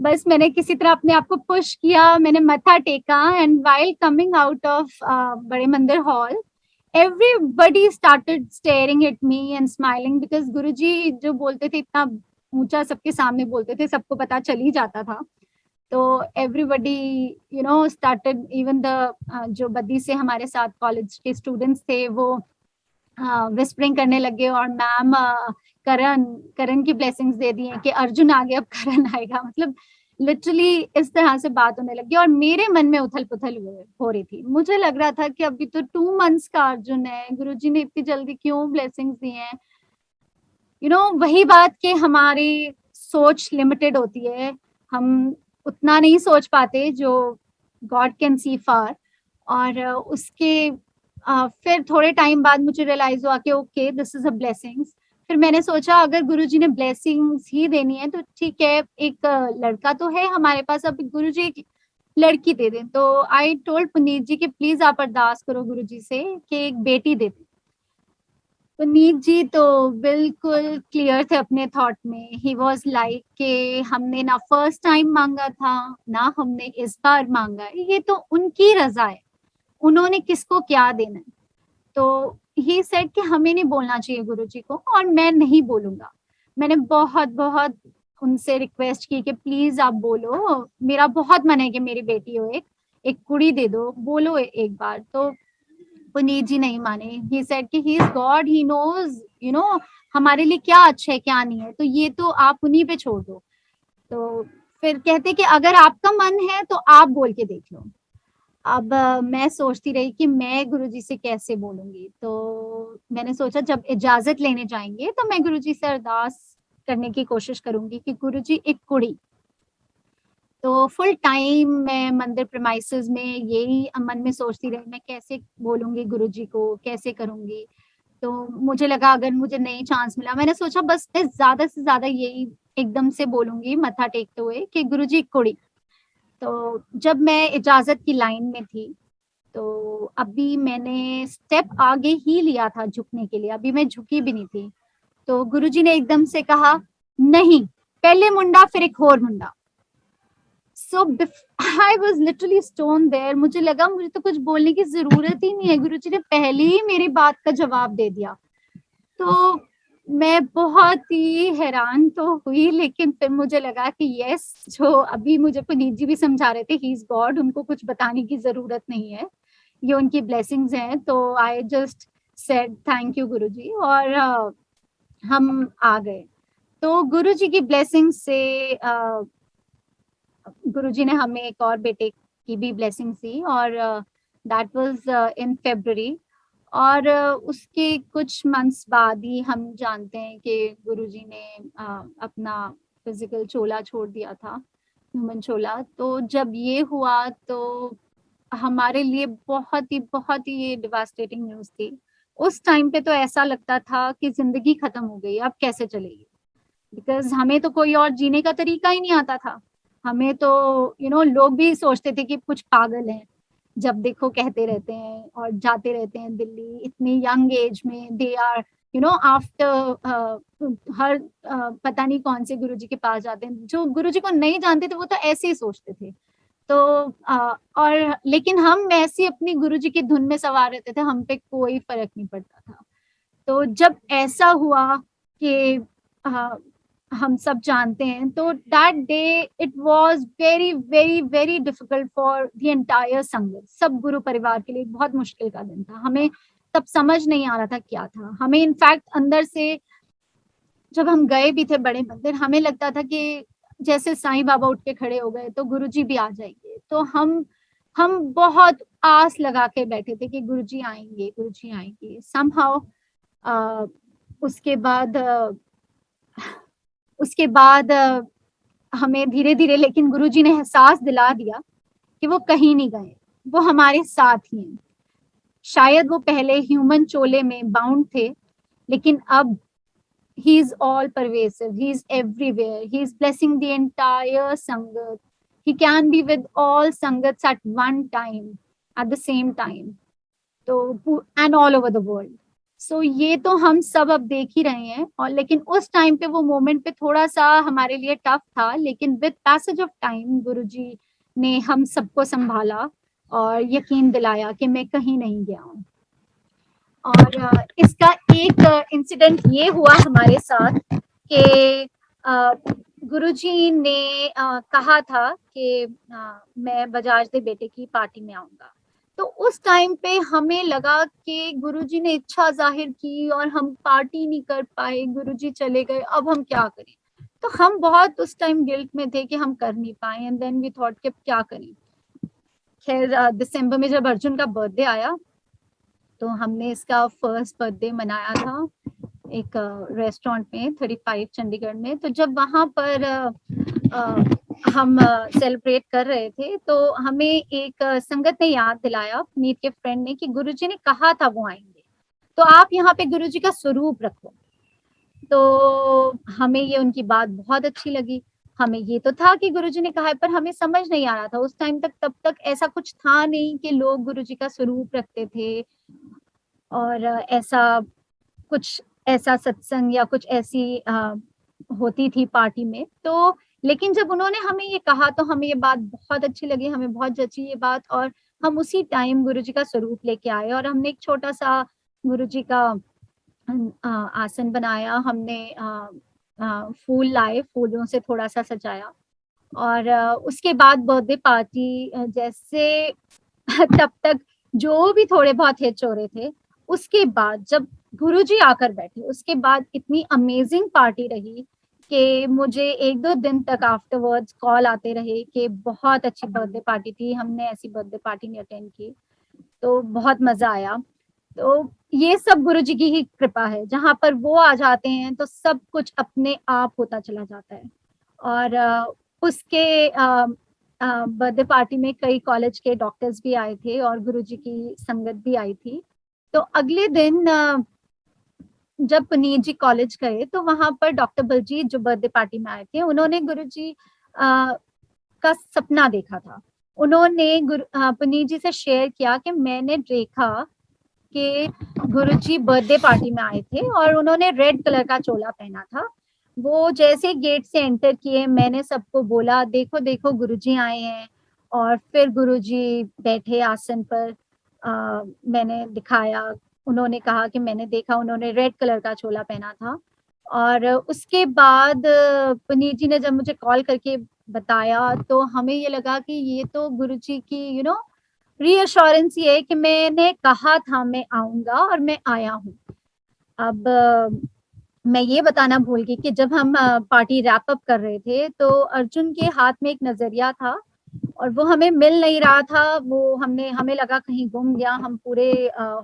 S2: बस मैंने किसी तरह अपने आप को पुश किया, मैंने मत्था टेका। And while coming out of बड़े मंदिर hall, everybody started staring at me and smiling because गुरुजी जो बोलते थे इतना ऊंचा सबके सामने बोलते थे, सबको पता चल ही जाता था। तो everybody started, even the जो बद्दी से हमारे साथ कॉलेज के स्टूडेंट्स थे वो विस्परिंग करने लगे। और मैम करण की ब्लेसिंग्स दे दी हैं कि अर्जुन आ गया, अब करण आएगा। मतलब लिटरली इस तरह से बात होने लगी और मेरे मन में उथल पुथल हो रही थी। मुझे लग रहा था कि अभी तो 2 मंथ्स का अर्जुन है, गुरुजी ने इतनी जल्दी क्यों ब्लेसिंग्स दी हैं। वही बात कि हमारी सोच लिमिटेड होती है, हम उतना नहीं सोच पाते जो गॉड कैन सी फार। और उसके फिर थोड़े टाइम बाद मुझे रियलाइज हुआ कि okay this is a blessings. फिर मैंने सोचा अगर गुरुजी ने ब्लेसिंग्स ही देनी है तो ठीक है, एक लड़का तो है हमारे पास, अब गुरुजी एक लड़की दे दें। तो आई टोल्ड पुनीत जी कि प्लीज आप अरदास करो गुरुजी से कि एक बेटी दे दें। पुनीत जी तो बिल्कुल क्लियर थे अपने थॉट में। ही वॉज लाइक कि हमने ना फर्स्ट टाइम मांगा था ना हमने इस बार मांगा है, ये तो उनकी रजा है, उन्होंने किसको क्या देना है। तो ही सेड कि हमें नहीं बोलना चाहिए गुरुजी को और मैं नहीं बोलूंगा। मैंने बहुत बहुत उनसे रिक्वेस्ट की कि प्लीज आप बोलो, मेरा बहुत मन है कि मेरी बेटी हो, एक कुड़ी दे दो, बोलो एक बार। तो पुनीत जी नहीं माने। ही सेड कि he is God, he knows हमारे लिए क्या अच्छा है क्या नहीं है, तो ये तो आप उन्हीं पे छोड़ दो। तो फिर कहते कि अगर आपका मन है तो आप बोल के देख लो। अब मैं सोचती रही कि मैं गुरुजी से कैसे बोलूंगी। तो मैंने सोचा जब इजाजत लेने जाएंगे तो मैं गुरुजी से अरदास करने की कोशिश करूंगी कि गुरुजी एक कुड़ी। तो फुल टाइम मैं मंदिर प्रेमाइसेस में यही मन में सोचती रही, मैं कैसे बोलूंगी गुरुजी को, कैसे करूंगी। तो मुझे लगा अगर मुझे नहीं चांस मिला, मैंने सोचा बस मैं ज्यादा से ज्यादा यही एकदम से बोलूंगी मत्था टेकते हुए कि गुरुजी एक कुड़ी। तो जब मैं इजाजत की लाइन में थी तो अभी मैंने स्टेप आगे ही लिया था झुकने के लिए, अभी मैं झुकी भी नहीं थी। तो गुरुजी ने एकदम से कहा नहीं, पहले मुंडा फिर एक और मुंडा। So I was literally stone there. मुझे लगा मुझे तो कुछ बोलने की जरूरत ही नहीं है, गुरुजी ने पहले ही मेरी बात का जवाब दे दिया। तो मैं बहुत ही हैरान तो हुई, लेकिन फिर मुझे लगा कि यस, जो अभी मुझे पुनीत जी भी समझा रहे थे, ही इज गॉड, उनको कुछ बताने की जरूरत नहीं है, ये उनकी ब्लेसिंग्स हैं। तो I just said thank you Guruji और हम आ गए। तो गुरुजी की ब्लेसिंग से गुरुजी ने हमें एक और बेटे की भी ब्लेसिंग दी और दैट वाज इन फरवरी। और उसके कुछ मंथ्स बाद ही हम जानते हैं कि गुरुजी ने अपना फिजिकल चोला छोड़ दिया था, ह्यूमन चोला। तो जब ये हुआ तो हमारे लिए बहुत ही ये डिवास्टेटिंग न्यूज़ थी। उस टाइम पे तो ऐसा लगता था कि जिंदगी खत्म हो गई, अब कैसे चलेगी, बिकॉज हमें तो कोई और जीने का तरीका ही नहीं आता था। हमें तो लोग भी सोचते थे कि कुछ पागल हैं। जब देखो कहते रहते हैं और जाते रहते हैं दिल्ली इतनी यंग एज में। दे आर आफ्टर हर पता नहीं कौन से गुरुजी के पास जाते हैं। जो गुरुजी को नहीं जानते थे वो तो ऐसे ही सोचते थे। तो और लेकिन हम ऐसे अपनी गुरुजी की धुन में सवार रहते थे, हम पे कोई फर्क नहीं पड़ता था। तो जब ऐसा हुआ कि हम सब जानते हैं, तो that day it was very very very difficult for the entire संगत। सब गुरु परिवार के लिए बहुत मुश्किल का दिन था। हमें तब समझ नहीं आ रहा था क्या था। हमें इनफैक्ट अंदर से जब हम गए भी थे बड़े मंदिर, हमें लगता था कि जैसे साईं बाबा उठ के खड़े हो गए तो गुरुजी भी आ जाएंगे। तो हम बहुत आस लगा के बैठे थे कि गुरुजी आएंगे, गुरुजी आएंगे। समहाउ उसके बाद हमें धीरे धीरे लेकिन गुरुजी ने एहसास दिला दिया कि वो कहीं नहीं गए, वो हमारे साथ ही हैं। शायद वो पहले ह्यूमन चोले में बाउंड थे, लेकिन अब he is all pervasive, he is everywhere, he is blessing the entire sangat. He can be with all sangats at one time, at the same time, तो and all over the world. So ये तो हम सब अब देख ही रहे हैं। और लेकिन उस टाइम पे वो मोमेंट पे थोड़ा सा हमारे लिए टफ था, लेकिन विद पैसेज ऑफ टाइम गुरुजी ने हम सबको संभाला और यकीन दिलाया कि मैं कहीं नहीं गया हूँ। और इसका एक इंसिडेंट ये हुआ हमारे साथ कि गुरुजी ने कहा था कि मैं बजाज दे बेटे की पार्टी में आऊंगा। तो उस टाइम पे हमें लगा कि गुरुजी ने इच्छा जाहिर की और हम पार्टी नहीं कर पाए, गुरुजी चले गए, अब हम क्या करें। तो हम बहुत उस टाइम गिल्ट में थे कि हम कर नहीं पाए। एंड देन वी थॉट कि क्या करें। खैर दिसंबर में जब अर्जुन का बर्थडे आया तो हमने इसका फर्स्ट बर्थडे मनाया था एक रेस्टोरेंट में 35 चंडीगढ़ में। तो जब वहां पर हम सेलिब्रेट कर रहे थे तो हमें एक संगत ने याद दिलाया, पुनीत के फ्रेंड ने, कि गुरुजी ने कहा था वो आएंगे, तो आप यहाँ पे गुरुजी का स्वरूप रखो। तो हमें ये उनकी बात बहुत अच्छी लगी। हमें ये तो था कि गुरुजी ने कहा है, पर हमें समझ नहीं आ रहा था उस टाइम तक, तब तक ऐसा कुछ था नहीं कि लोग गुरुजी का स्वरूप रखते थे और ऐसा सत्संग या कुछ ऐसी होती थी पार्टी में। तो लेकिन जब उन्होंने हमें ये कहा तो हमें ये बात बहुत अच्छी लगी, हमें बहुत जची ये बात। और हम उसी टाइम गुरुजी का स्वरूप लेके आए और हमने एक छोटा सा गुरुजी का आसन बनाया। हमने फूल लाए, फूलों से थोड़ा सा सजाया और उसके बाद बर्थडे पार्टी जैसे तब तक जो भी थोड़े बहुत हिच हो रहे थे, उसके बाद जब गुरुजी आकर बैठे उसके बाद इतनी अमेजिंग पार्टी रही कि मुझे 1-2 दिन तक आफ्टरवर्ड्स कॉल आते रहे कि बहुत अच्छी बर्थडे पार्टी थी, हमने ऐसी बर्थडे पार्टी नहीं अटेंड की, तो बहुत मजा आया। तो ये सब गुरुजी की ही कृपा है, जहाँ पर वो आ जाते हैं तो सब कुछ अपने आप होता चला जाता है। और उसके बर्थडे पार्टी में कई कॉलेज के डॉक्टर्स भी आए थे और गुरुजी की संगत भी आई थी। तो अगले दिन जब पुनीत जी कॉलेज गए तो वहां पर डॉक्टर बलजीत जो बर्थडे पार्टी में आए थे, उन्होंने गुरुजी का सपना देखा था। उन्होंने पुनीत जी से शेयर किया कि मैंने देखा कि गुरुजी बर्थडे पार्टी में आए थे और उन्होंने रेड कलर का चोला पहना था। वो जैसे गेट से एंटर किए, मैंने सबको बोला देखो देखो गुरुजी आए हैं। और फिर गुरुजी बैठे आसन पर, मैंने दिखाया, उन्होंने कहा कि मैंने देखा, उन्होंने रेड कलर का चोला पहना था। और उसके बाद पुनीत जी ने जब मुझे कॉल करके बताया तो हमें ये लगा कि ये तो गुरुजी की रीअश्योरेंस ये है कि मैंने कहा था मैं आऊंगा और मैं आया हूँ। अब मैं ये बताना भूल गई कि जब हम पार्टी रैप अप कर रहे थे तो अर्जुन के हाथ में एक नजरिया था और वो हमें मिल नहीं रहा था। वो हमें लगा कहीं गुम गया। हम पूरे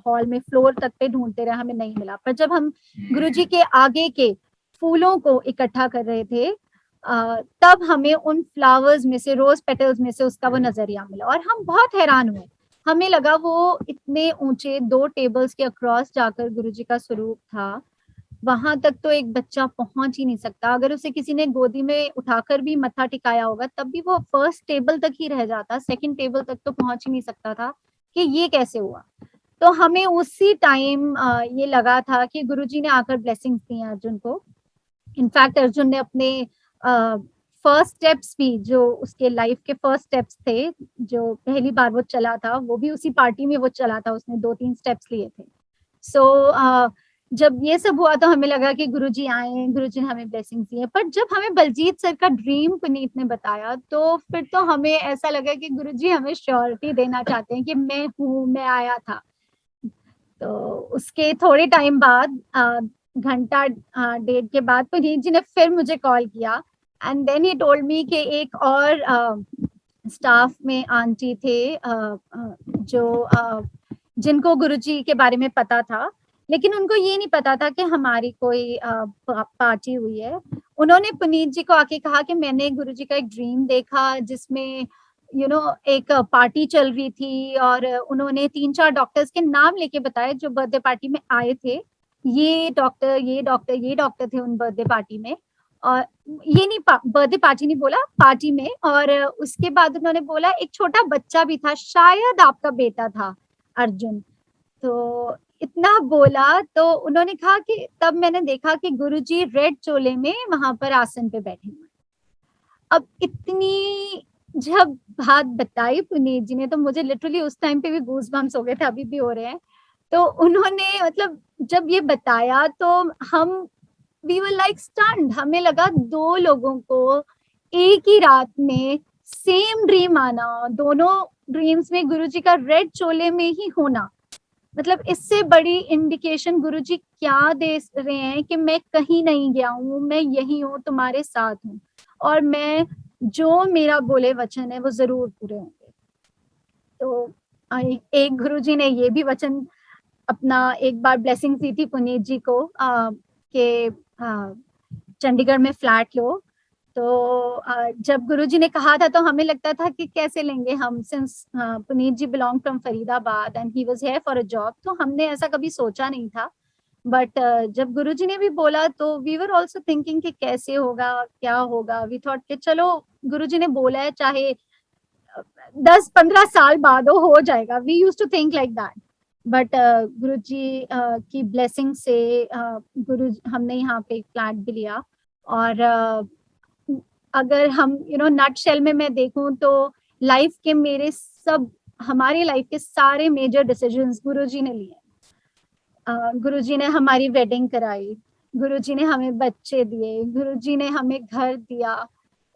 S2: हॉल में फ्लोर तक पे ढूंढते रहे, हमें नहीं मिला। पर जब हम गुरुजी के आगे के फूलों को इकट्ठा कर रहे थे तब हमें उन फ्लावर्स में से, रोज पेटल्स में से उसका वो नजरिया मिला और हम बहुत हैरान हुए। हमें लगा वो इतने ऊंचे 2 टेबल्स के अक्रॉस जाकर गुरुजी का स्वरूप था। वहां तक तो एक बच्चा पहुंच ही नहीं सकता। अगर उसे किसी ने गोदी में उठाकर भी मत्था टिकाया होगा तब भी वो फर्स्ट टेबल तक ही रह जाता, सेकंड टेबल तक तो पहुंच ही नहीं सकता था कि ये कैसे हुआ। तो हमें उसी टाइम ये लगा था कि गुरुजी ने आकर ब्लेसिंग्स दी हैं अर्जुन को। इनफैक्ट अर्जुन ने अपने फर्स्ट स्टेप्स भी, जो उसके लाइफ के फर्स्ट स्टेप्स थे, जो पहली बार वो चला था, वो भी उसी पार्टी में वो चला था, उसने 2-3 स्टेप्स लिए थे। सो जब ये सब हुआ तो हमें लगा कि गुरुजी आए, गुरुजी ने हमें ब्लेसिंग्स दी है। पर जब हमें बलजीत सर का ड्रीम पुनीत ने बताया तो फिर तो हमें ऐसा लगा कि गुरुजी हमें श्योरिटी देना चाहते हैं कि मैं हूँ, मैं आया था। तो उसके थोड़े टाइम बाद, घंटा 1.5 के बाद पुनीत जी ने फिर मुझे कॉल किया and then he told me कि एक और स्टाफ में आंटी थे जो जिनको गुरुजी के बारे में पता था, लेकिन उनको ये नहीं पता था कि हमारी कोई पार्टी हुई है। उन्होंने पुनीत जी को आके कहा कि मैंने गुरुजी का एक ड्रीम देखा जिसमें एक पार्टी चल रही थी और उन्होंने 3-4 डॉक्टर्स के नाम लेके बताए जो बर्थडे पार्टी में आए थे। ये डॉक्टर, ये डॉक्टर, ये डॉक्टर थे उन बर्थडे पार्टी में। और ये नहीं, बर्थडे पार्टी नहीं बोला, पार्टी में। और उसके बाद उन्होंने बोला एक छोटा बच्चा भी था, शायद आपका बेटा था अर्जुन। तो इतना बोला तो उन्होंने कहा कि तब मैंने देखा कि गुरुजी रेड चोले में वहां पर आसन पे बैठे हुए। अब इतनी जब बात बताई पुनीत जी ने तो मुझे लिटरली उस टाइम पे भी गूज बम्स हो गए थे, अभी भी हो रहे हैं। तो उन्होंने मतलब जब ये बताया तो हम वी वर लाइक स्टन्ड। हमें लगा 2 लोगों को एक ही रात में सेम ड्रीम आना, दोनों ड्रीम्स में गुरुजी का रेड चोले में ही होना। मतलब इससे बड़ी इंडिकेशन गुरुजी क्या दे रहे हैं कि मैं कहीं नहीं गया हूँ, मैं यही हूँ, तुम्हारे साथ हूँ, और मैं जो मेरा बोले वचन है वो जरूर पूरे होंगे। तो एक गुरुजी ने ये भी वचन अपना एक बार ब्लेसिंग दी थी पुनीत जी को कि चंडीगढ़ में फ्लैट लो। तो जब गुरुजी ने कहा था तो हमें लगता था कि कैसे लेंगे हम, since Puneet ji belong from Faridabad and he was here for a job, तो हमने ऐसा कभी सोचा नहीं था। बट जब गुरुजी ने भी बोला तो वी वर आल्सो थिंकिंग कि कैसे होगा, क्या होगा। वी थॉट कि चलो गुरुजी ने बोला है, चाहे 10-15 साल बाद हो जाएगा। We used to think like that. But Guruji की ब्लेसिंग से गुरु हमने यहाँ पे एक फ्लैट भी लिया। और अगर हम नटशेल में मैं देखूं तो लाइफ के मेरे सब, हमारी लाइफ के सारे मेजर डिसीजंस गुरुजी ने लिए। गुरुजी ने हमारी वेडिंग कराई, गुरुजी ने हमें बच्चे दिए, गुरुजी ने हमें घर दिया।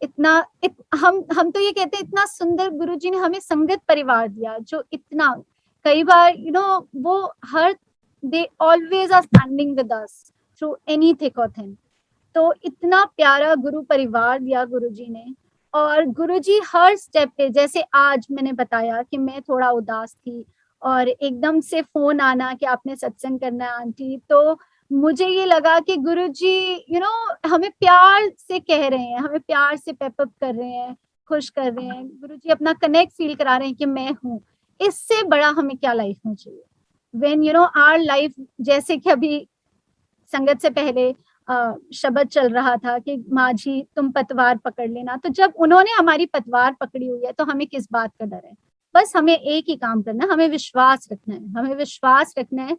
S2: हम तो ये कहते हैं इतना सुंदर गुरुजी ने हमें संगत परिवार दिया जो इतना, कई बार वो हर, they always are standing with us through any thick और थिन। तो इतना प्यारा गुरु परिवार दिया गुरुजी ने। और गुरुजी हर स्टेप पे, जैसे आज मैंने बताया कि मैं थोड़ा उदास थी और एकदम से फोन आना कि आपने सत्संग करना है आंटी, तो मुझे ये लगा कि गुरुजी हमें प्यार से कह रहे हैं, हमें प्यार से पेपअप कर रहे हैं, खुश कर रहे हैं। गुरुजी अपना कनेक्ट फील करा रहे हैं कि मैं हूँ। इससे बड़ा हमें क्या लाइफ में चाहिए। व्हेन आवर लाइफ, जैसे कि अभी संगत से पहले शब्द चल रहा था कि माझी तुम पतवार पकड़ लेना, तो जब उन्होंने हमारी पतवार पकड़ी हुई है तो हमें किस बात का डर है। बस हमें एक ही काम करना है, हमें विश्वास रखना है। हमें विश्वास रखना है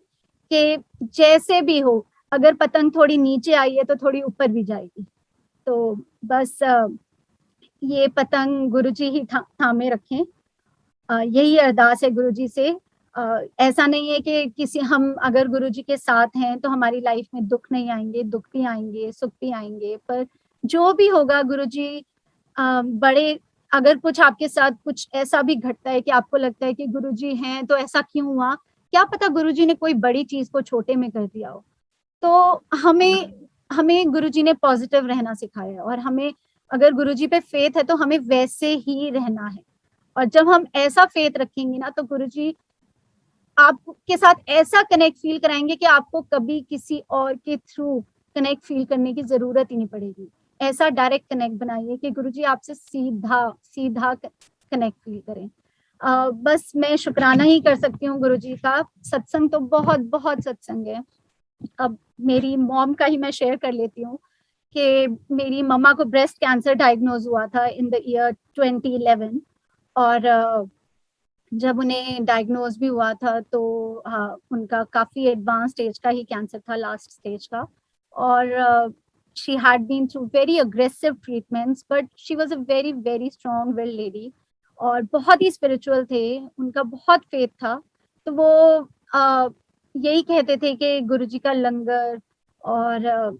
S2: कि जैसे भी हो, अगर पतंग थोड़ी नीचे आई है तो थोड़ी ऊपर भी जाएगी। तो बस ये पतंग गुरुजी ही थामे रखें। यही अरदास है गुरुजी से। ऐसा नहीं है कि किसी, हम अगर गुरुजी के साथ हैं तो हमारी लाइफ में दुख नहीं आएंगे, दुख भी आएंगे, सुख भी आएंगे। पर जो भी होगा गुरुजी बड़े, अगर कुछ आपके साथ कुछ ऐसा भी घटता है कि आपको लगता है कि गुरुजी हैं तो ऐसा क्यों हुआ, क्या पता गुरुजी ने कोई बड़ी चीज को छोटे में कर दिया हो। तो हमें गुरुजी ने पॉजिटिव रहना सिखाया है, और हमें अगर गुरुजी पे फेथ है तो हमें वैसे ही रहना है। और जब हम ऐसा फेथ रखेंगे ना तो गुरुजी आपके साथ ऐसा कनेक्ट फील कराएंगे कि आपको कभी किसी और के थ्रू कनेक्ट फील करने की जरूरत ही नहीं पड़ेगी। ऐसा डायरेक्ट कनेक्ट बनाइए कि गुरुजी आपसे सीधा सीधा कनेक्ट फील करें। बस मैं शुक्राना ही कर सकती हूँ गुरुजी का। सत्संग तो बहुत बहुत सत्संग है, अब मेरी मॉम का ही मैं शेयर कर लेती हूँ कि मेरी मम्मा को ब्रेस्ट कैंसर डायग्नोज हुआ था इन द ईयर 2011 और जब उन्हें डायग्नोज भी हुआ था तो उनका काफ़ी एडवांस स्टेज का ही कैंसर था, लास्ट स्टेज का। और she had been through very aggressive treatments but she was a very very strong will lady और बहुत ही स्पिरिचुअल थे, उनका बहुत फेथ था। तो वो यही कहते थे कि गुरुजी का लंगर और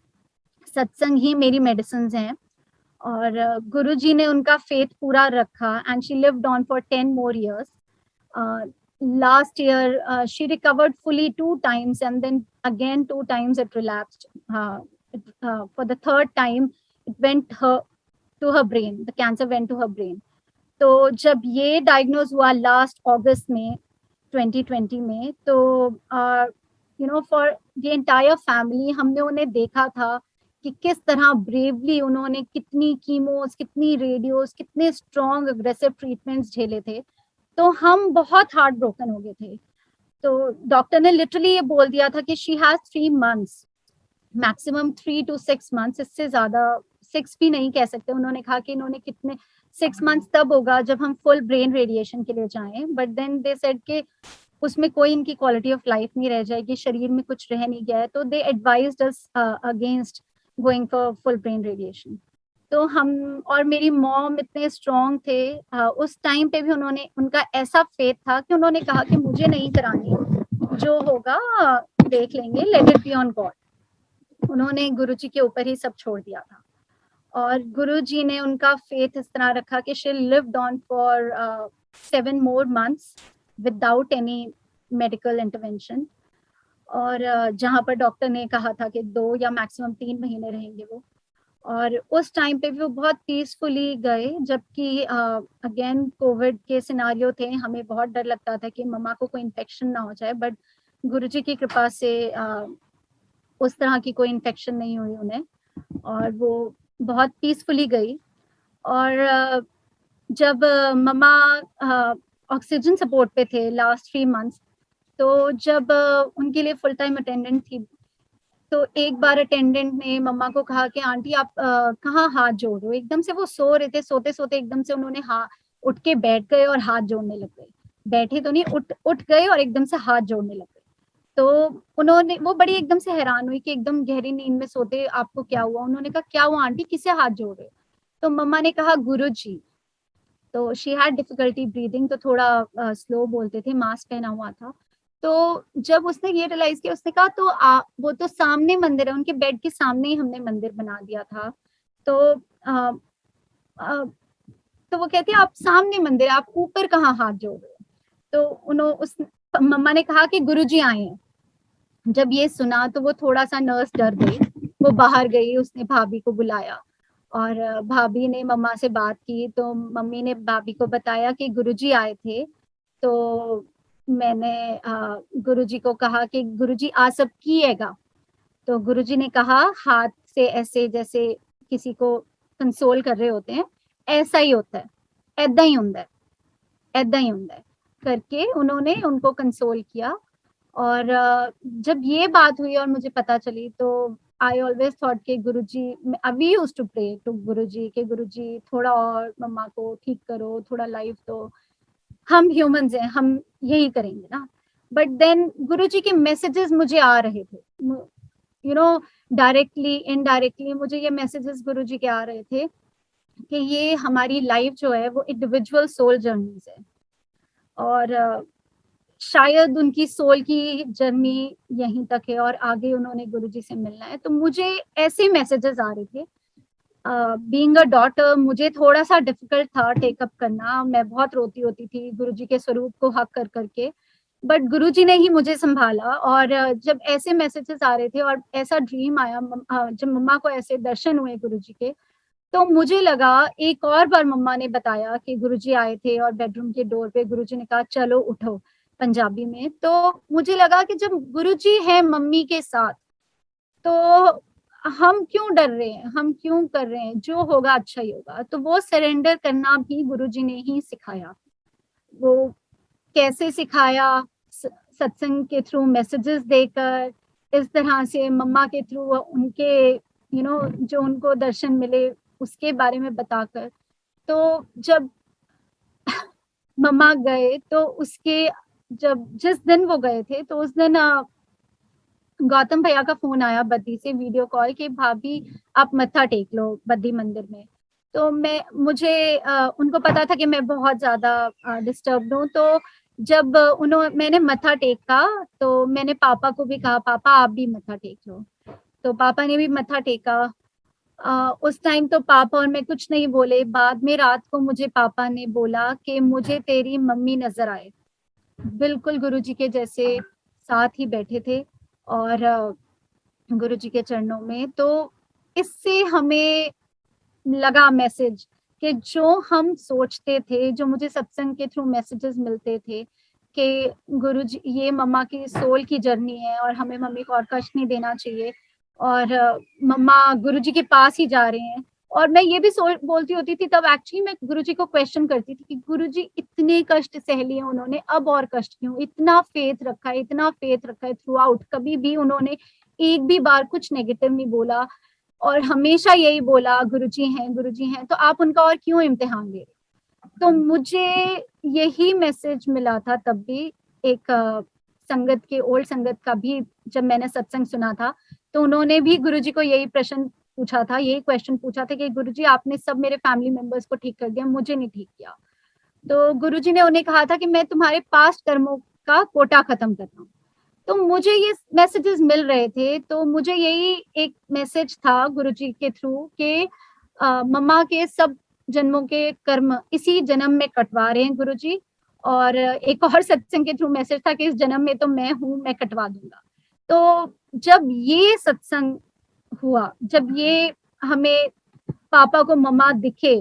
S2: सत्संग ही मेरी मेडिसिन हैं। और गुरुजी ने उनका फेथ पूरा रखा and she lived on for 10 more years. Last year she recovered fully 2 times and then again 2 times it relapsed. For the third time it went her to her brain, the cancer went to her brain. तो जब ये diagnose हुआ last अगस्त में 2020 में तो you know for the entire family हमने उन्हें देखा था कि किस तरह ब्रेवली उन्होंने कितनी कीमोस, कितनी रेडियोस, कितने स्ट्रॉन्ग अग्रेसिव ट्रीटमेंट्स झेले थे। तो हम बहुत हार्ट ब्रोकन हो गए थे। तो डॉक्टर ने लिटरली ये बोल दिया था कि she has 3 months, maximum 3 to 6 months, इससे ज्यादा 6 भी नहीं कह सकते। उन्होंने कहा कि इन्होंने कितने 6 months तब होगा जब हम फुल ब्रेन रेडिएशन के लिए जाएं, बट देन दे सेड कि उसमें कोई इनकी क्वालिटी ऑफ लाइफ नहीं रह जाएगी, शरीर में कुछ रह नहीं गया है। तो they advised us against going for full brain radiation. तो हम और मेरी मॉम इतने स्ट्रॉन्ग थे, उस टाइम पे भी उन्होंने, उनका ऐसा फेथ था कि उन्होंने कहा कि मुझे नहीं करानी, जो होगा देख लेंगे, let it be on God. उन्होंने गुरुजी के ऊपर ही सब छोड़ दिया था और गुरुजी ने उनका फेथ इस तरह रखा कि she lived on for 7 more months without any medical intervention. और जहाँ पर डॉक्टर ने कहा था कि 2 या मैक्सिमम 3 महीने रहेंगे वो। और उस टाइम पे भी वो बहुत पीसफुली गए, जबकि अगेन कोविड के सिनारियो थे, हमें बहुत डर लगता था कि मम्मा को कोई इन्फेक्शन ना हो जाए, बट गुरुजी की कृपा से उस तरह की कोई इन्फेक्शन नहीं हुई उन्हें और वो बहुत पीसफुली गई। और जब मम्मा ऑक्सीजन सपोर्ट पे थे लास्ट 3 months, तो जब उनके लिए फुल टाइम अटेंडेंट थी, तो एक बार अटेंडेंट ने मम्मा को कहा कि आंटी आप कहाँ हाथ जोड़ रहे हो। एकदम से वो सो रहे थे, सोते सोते एकदम से उन्होंने उठ के बैठ गए और हाथ जोड़ने लग गए। बैठे तो नहीं, उठ गए और एकदम से हाथ जोड़ने लग गए। तो उन्होंने, वो बड़ी एकदम से हैरान हुई कि एकदम गहरी नींद में सोते आपको क्या हुआ। उन्होंने कहा क्या हुआ आंटी, किसे हाथ जोड़ रहे हो? तो मम्मा ने कहा गुरुजी। तो शी हैड डिफिकल्टी ब्रीदिंग, तो थोड़ा स्लो बोलते थे, मास्क पहना हुआ था। तो जब उसने ये रियलाइज किया, उसने कहा तो वो तो सामने मंदिर है, उनके बेड के सामने ही हमने मंदिर बना दिया था। तो आ, आ, तो वो कहती है आप सामने मंदिर, आप ऊपर कहाँ हाथ जोड़ रहे हो? तो उन्होंने, उस मम्मा ने कहा कि गुरुजी आए हैं। जब ये सुना तो वो थोड़ा सा नर्स डर गई, वो बाहर गई, उसने भाभी को बुलाया और भाभी ने मम्मा से बात की। तो मम्मी ने भाभी को बताया कि गुरुजी आए थे। तो मैंने गुरुजी को कहा कि गुरुजी आ सब किएगा। तो गुरुजी ने कहा हाथ से ऐसे जैसे किसी को कंसोल कर रहे होते हैं, ऐसा ही होता है, ऐदा ही होता है, ऐदा ही होता है करके उन्होंने उनको कंसोल किया। और जब ये बात हुई और मुझे पता चली, तो आई ऑलवेज थॉट के Guruji, we used to pray to Guruji के गुरुजी थोड़ा और मम्मा को ठीक करो, थोड़ा लाइफ दो, हम ह्यूमंस हैं, हम यही करेंगे ना। बट देन गुरुजी के मैसेजेस मुझे आ रहे थे, यू नो, डायरेक्टली इनडायरेक्टली मुझे ये मैसेजेस गुरुजी के आ रहे थे कि ये हमारी लाइफ जो है वो इंडिविजुअल सोल जर्नीज है और शायद उनकी सोल की जर्नी यहीं तक है और आगे उन्होंने गुरुजी से मिलना है। तो मुझे ऐसे मैसेजेस आ रहे थे। बीइंग अ डॉटर मुझे थोड़ा सा डिफिकल्ट था टेकअप करना, मैं बहुत रोती होती थी गुरुजी के स्वरूप को हक कर करके, बट गुरुजी ने ही मुझे संभाला। और जब ऐसे मैसेजेस आ रहे थे और ऐसा ड्रीम आया, जब मम्मा को ऐसे दर्शन हुए गुरुजी के, तो मुझे लगा, एक और बार मम्मा ने बताया कि गुरुजी आए थे और बेडरूम के डोर पे गुरुजी ने कहा चलो उठो, पंजाबी में। तो मुझे लगा कि जब गुरुजी है मम्मी के साथ, तो हम क्यों डर रहे हैं, हम क्यों कर रहे हैं, जो होगा अच्छा ही होगा। तो वो सरेंडर करना भी गुरुजी ने ही सिखाया। वो कैसे सिखाया? सत्संग के थ्रू मैसेजेस देकर, इस तरह से मम्मा के थ्रू उनके जो उनको दर्शन मिले उसके बारे में बताकर। तो जब मम्मा गए तो उसके जिस दिन वो गए थे तो उस दिन गौतम भैया का फोन आया बद्दी से, वीडियो कॉल, कि भाभी आप मत्था टेक लो बद्दी मंदिर में। तो मुझे उनको पता था कि मैं बहुत ज्यादा डिस्टर्ब्ड हूँ। तो जब मैंने मत्था टेका तो मैंने पापा को भी कहा, पापा आप भी मत्था टेक लो। तो पापा ने भी मत्था टेका। उस टाइम तो पापा और मैं कुछ नहीं बोले। बाद में रात को मुझे पापा ने बोला कि मुझे तेरी मम्मी नजर आए, बिल्कुल गुरुजी के जैसे साथ ही बैठे थे और गुरुजी के चरणों में। तो इससे हमें लगा मैसेज कि जो हम सोचते थे, जो मुझे सत्संग के थ्रू मैसेजेस मिलते थे कि गुरुजी ये मम्मा की सोल की जर्नी है और हमें मम्मी को और कष्ट नहीं देना चाहिए और मम्मा गुरुजी के पास ही जा रहे हैं। और मैं ये भी बोलती होती थी तब, एक्चुअली मैं गुरुजी को क्वेश्चन करती थी कि गुरुजी इतने कष्ट सह लिए उन्होंने, अब और कष्ट क्यों? इतना फेथ रखा है, इतना फेथ रखा है थ्रू आउट, कभी भी उन्होंने एक भी बार कुछ नेगेटिव नहीं बोला और हमेशा यही बोला गुरुजी हैं, तो आप उनका और क्यों इम्तिहान ले रहे? तो मुझे यही मैसेज मिला था तब भी। एक संगत के, ओल्ड संगत का भी जब मैंने सत्संग सुना था तो उन्होंने भी गुरुजी को यही प्रश्न पूछा था, यही क्वेश्चन पूछा था कि गुरुजी आपने सब मेरे फैमिली मेंबर्स को ठीक कर दिया, मुझे नहीं ठीक किया। तो गुरुजी ने उन्हें कहा था कि मैं तुम्हारे पास्ट कर्मों का कोटा खत्म करता हूँ। तो मुझे ये मैसेजेस मिल रहे थे, तो मुझे यही एक मैसेज था गुरुजी के थ्रू कि मम्मा के सब जन्मों के कर्म इसी जन्म में कटवा रहे हैं गुरुजी। और एक और सत्संग के थ्रू मैसेज था कि इस जन्म में तो मैं हूँ, मैं कटवा दूंगा। तो जब ये सत्संग हुआ, जब ये हमें पापा को मम्मा दिखे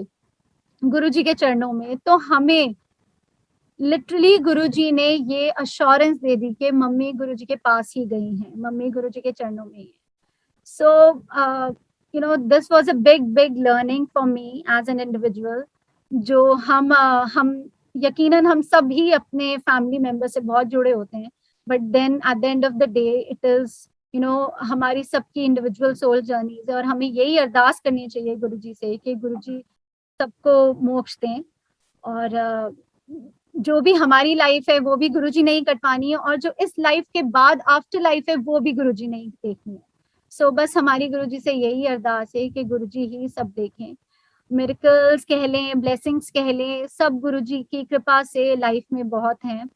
S2: गुरुजी के चरणों में, तो हमें लिटरली गुरुजी ने ये अश्योरेंस दे दी कि मम्मी गुरुजी के पास ही गई हैं, मम्मी गुरुजी के चरणों में ही है। So this was a big learning for me as an individual. जो हम यकीनन हम सभी अपने फैमिली मेंबर से बहुत जुड़े होते हैं, but then at the end of the day it is हमारी सबकी इंडिविजुअल सोल जर्नीज है और हमें यही अरदास करनी चाहिए गुरुजी से कि गुरुजी सबको मोक्ष दें। और जो भी हमारी लाइफ है वो भी गुरुजी ने ही कटवानी है और जो इस लाइफ के बाद आफ्टर लाइफ है वो भी गुरुजी ने ही देखनी है। सो बस हमारी गुरुजी से यही अरदास है कि गुरुजी ही सब देखें। मिरेकल्स कह लें, ब्लेसिंग्स कह लें, सब गुरुजी की कृपा से लाइफ में बहुत हैं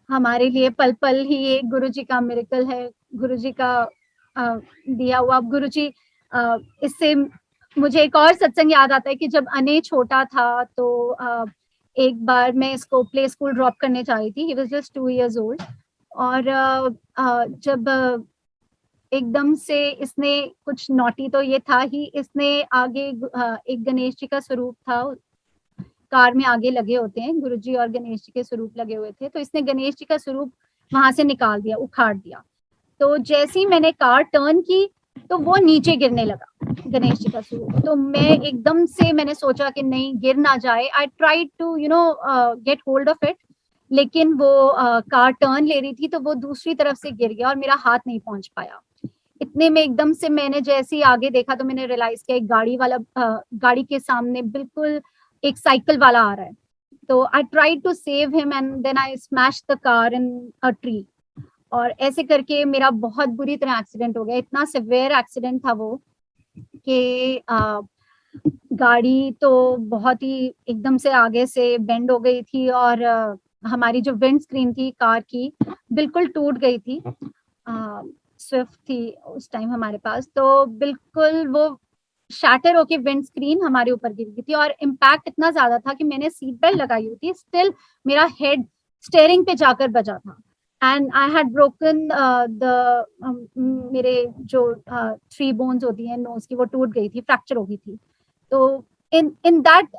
S2: हमारे लिए। पल पल ही एक गुरुजी का मिरेकल है, गुरुजी का दिया हुआ। गुरुजी इससे मुझे एक और सत्संग याद आता है कि जब अने छोटा था तो एक बार मैं इसको प्ले स्कूल ड्रॉप करने जा रही थी, he was just 2 years old। और जब एकदम से इसने कुछ नॉटी तो ये था ही, इसने आगे एक गणेश जी का स्वरूप था, कार में आगे लगे होते हैं गुरुजी और गणेश जी के स्वरूप लगे हुए थे, तो इसने गणेश जी का स्वरूप वहां से निकाल दिया, उखाड़ दिया। तो जैसे ही मैंने कार टर्न की तो वो नीचे गिरने लगा गणेश जी का स्वरूप। तो मैं एकदम से मैंने सोचा कि नहीं गिर ना जाए, I tried to get hold of it, लेकिन वो कार टर्न ले रही थी तो वो दूसरी तरफ से गिर गया और मेरा हाथ नहीं पहुंच पाया। इतने में एकदम से मैंने जैसे ही आगे देखा तो मैंने रियलाइज किया एक गाड़ी के सामने बिल्कुल एक साइकिल वाला आ रहा है। तो I tried to save him and then I smash the car in a tree. और ऐसे करके मेरा बहुत बुरी तरह एक्सीडेंट हो गया। इतना सिवियर एक्सीडेंट था वो कि गाड़ी तो बहुत ही एकदम से आगे से बेंड हो गई थी और हमारी जो विंड स्क्रीन थी कार की बिल्कुल टूट गई थी। स्विफ्ट थी उस टाइम हमारे पास, तो बिल्कुल वो शैटर होके विंड स्क्रीन हमारे ऊपर गिर गई थी और इम्पैक्ट इतना ज्यादा था कि मैंने सीट बेल्ट लगाई हुई थी, स्टिल मेरा हेड स्टेयरिंग पे जाकर बजा था। एंड आई हैड ब्रोकन मेरे जो 3 बोन्स होती हैं नोज की, वो टूट गई थी, फ्रैक्चर हो गई थी। तो इन दैट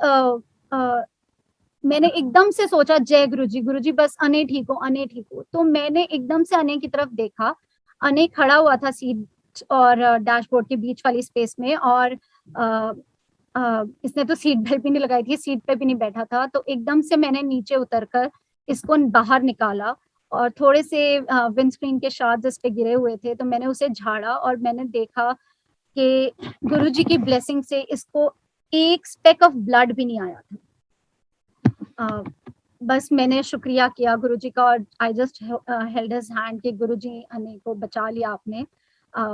S2: मैंने एकदम से सोचा जय गुरुजी, गुरुजी बस अने ठीक हो, अने ठीक हो। तो मैंने एकदम से अने की तरफ देखा, अने खड़ा हुआ था सीट और डैशबोर्ड के बीच वाली स्पेस में और इसने तो सीट बेल्ट भी नहीं लगाई थी, सीट पे भी नहीं बैठा था। तो एकदम से मैंने नीचे उतरकर इसको बाहर निकाला और थोड़े से विंडस्क्रीन के शॉट्स इस पे गिरे हुए थे, तो मैंने उसे झाड़ा और मैंने देखा कि गुरुजी की ब्लेसिंग से इसको एक स्पेक ऑफ ब्लड भी नहीं आया था। बस मैंने शुक्रिया किया गुरुजी का और I just held his hand कि गुरुजी अने को बचा लिया आपने।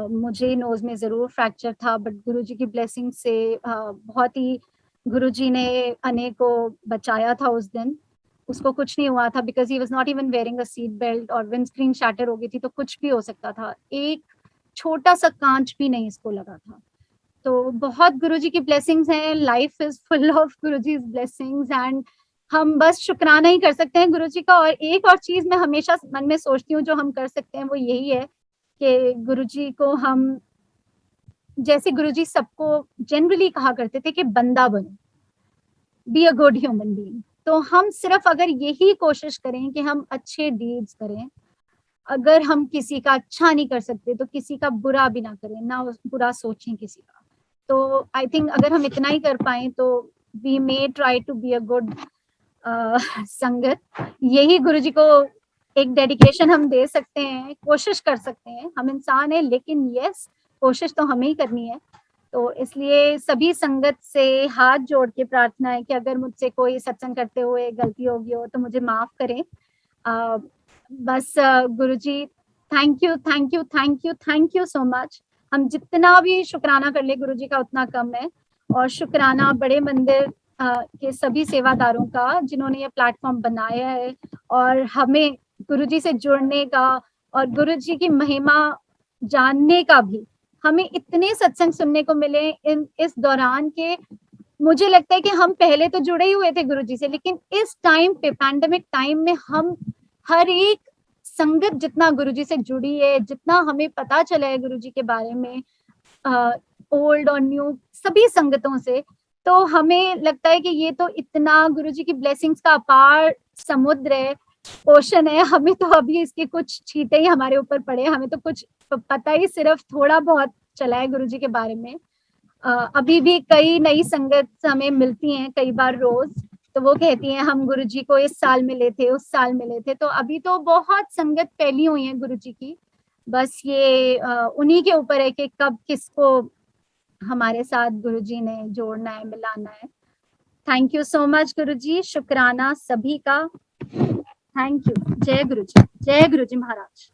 S2: मुझे नोज में जरूर फ्रैक्चर था, बट गुरुजी की ब्लेसिंग से बहुत ही गुरुजी ने अने को बचाया था उस दिन। उसको कुछ नहीं हुआ था because he was not even wearing a seat belt, और विंडस्क्रीन शैटर हो गई थी तो कुछ भी हो सकता था, एक छोटा सा कांच भी नहीं इसको लगा था। तो बहुत गुरुजी की ब्लेसिंग्स हैं, life is full of Guruji's blessings and हम बस शुक्राना ही कर सकते हैं गुरुजी का। और एक और चीज मैं हमेशा मन में सोचती हूँ जो हम कर सकते हैं वो यही है कि गुरुजी को हम, जैसे गुरुजी सबको जनरली कहा करते थे कि बंदा बनो, B a good human being, तो हम सिर्फ अगर यही कोशिश करें कि हम अच्छे डीड्स करें, अगर हम किसी का अच्छा नहीं कर सकते तो किसी का बुरा भी ना करें, ना बुरा सोचें किसी का। तो आई थिंक अगर हम इतना ही कर पाए तो we may try to be a good sangat. यही गुरुजी को एक डेडिकेशन हम दे सकते हैं, कोशिश कर सकते हैं। हम इंसान है लेकिन यस, कोशिश तो हमें ही करनी है। तो इसलिए सभी संगत से हाथ जोड़ के प्रार्थना है कि अगर मुझसे कोई सत्संग करते हुए गलती होगी हो तो मुझे माफ करें। बस Guruji thank you thank you thank you thank you so much. हम जितना भी शुक्राना कर ले गुरुजी का उतना कम है। और शुक्राना बड़े मंदिर के सभी सेवादारों का जिन्होंने ये प्लेटफॉर्म बनाया है और हमें गुरुजी से जुड़ने का और गुरुजी की महिमा जानने का भी। हमें इतने सत्संग सुनने को मिले इस दौरान के, मुझे लगता है कि हम पहले तो जुड़े ही हुए थे गुरुजी से, लेकिन इस टाइम पे पैंडेमिक टाइम में हम हर एक संगत जितना गुरुजी से जुड़ी है, जितना हमें पता चला है गुरुजी के बारे में, ओल्ड और न्यू सभी संगतों से, तो हमें लगता है कि ये तो इतना गुरुजी की ब्लेसिंग्स का अपार समुद्र है, ओशन है। हमें तो अभी इसके कुछ छींटे ही हमारे ऊपर पड़े, हमें तो कुछ पता ही सिर्फ थोड़ा बहुत चला है गुरुजी के बारे में। अभी भी कई नई संगत हमें मिलती हैं कई बार रोज, तो वो कहती हैं हम गुरुजी को इस साल मिले थे, उस साल मिले थे। तो अभी तो बहुत संगत फैली हुई है गुरुजी की, बस ये उन्हीं के ऊपर है कि कब किसको हमारे साथ गुरुजी ने जोड़ना है, मिलाना है। थैंक यू सो मच गुरुजी, शुक्राना सभी का, थैंक यू। जय गुरुजी, जय गुरुजी महाराज।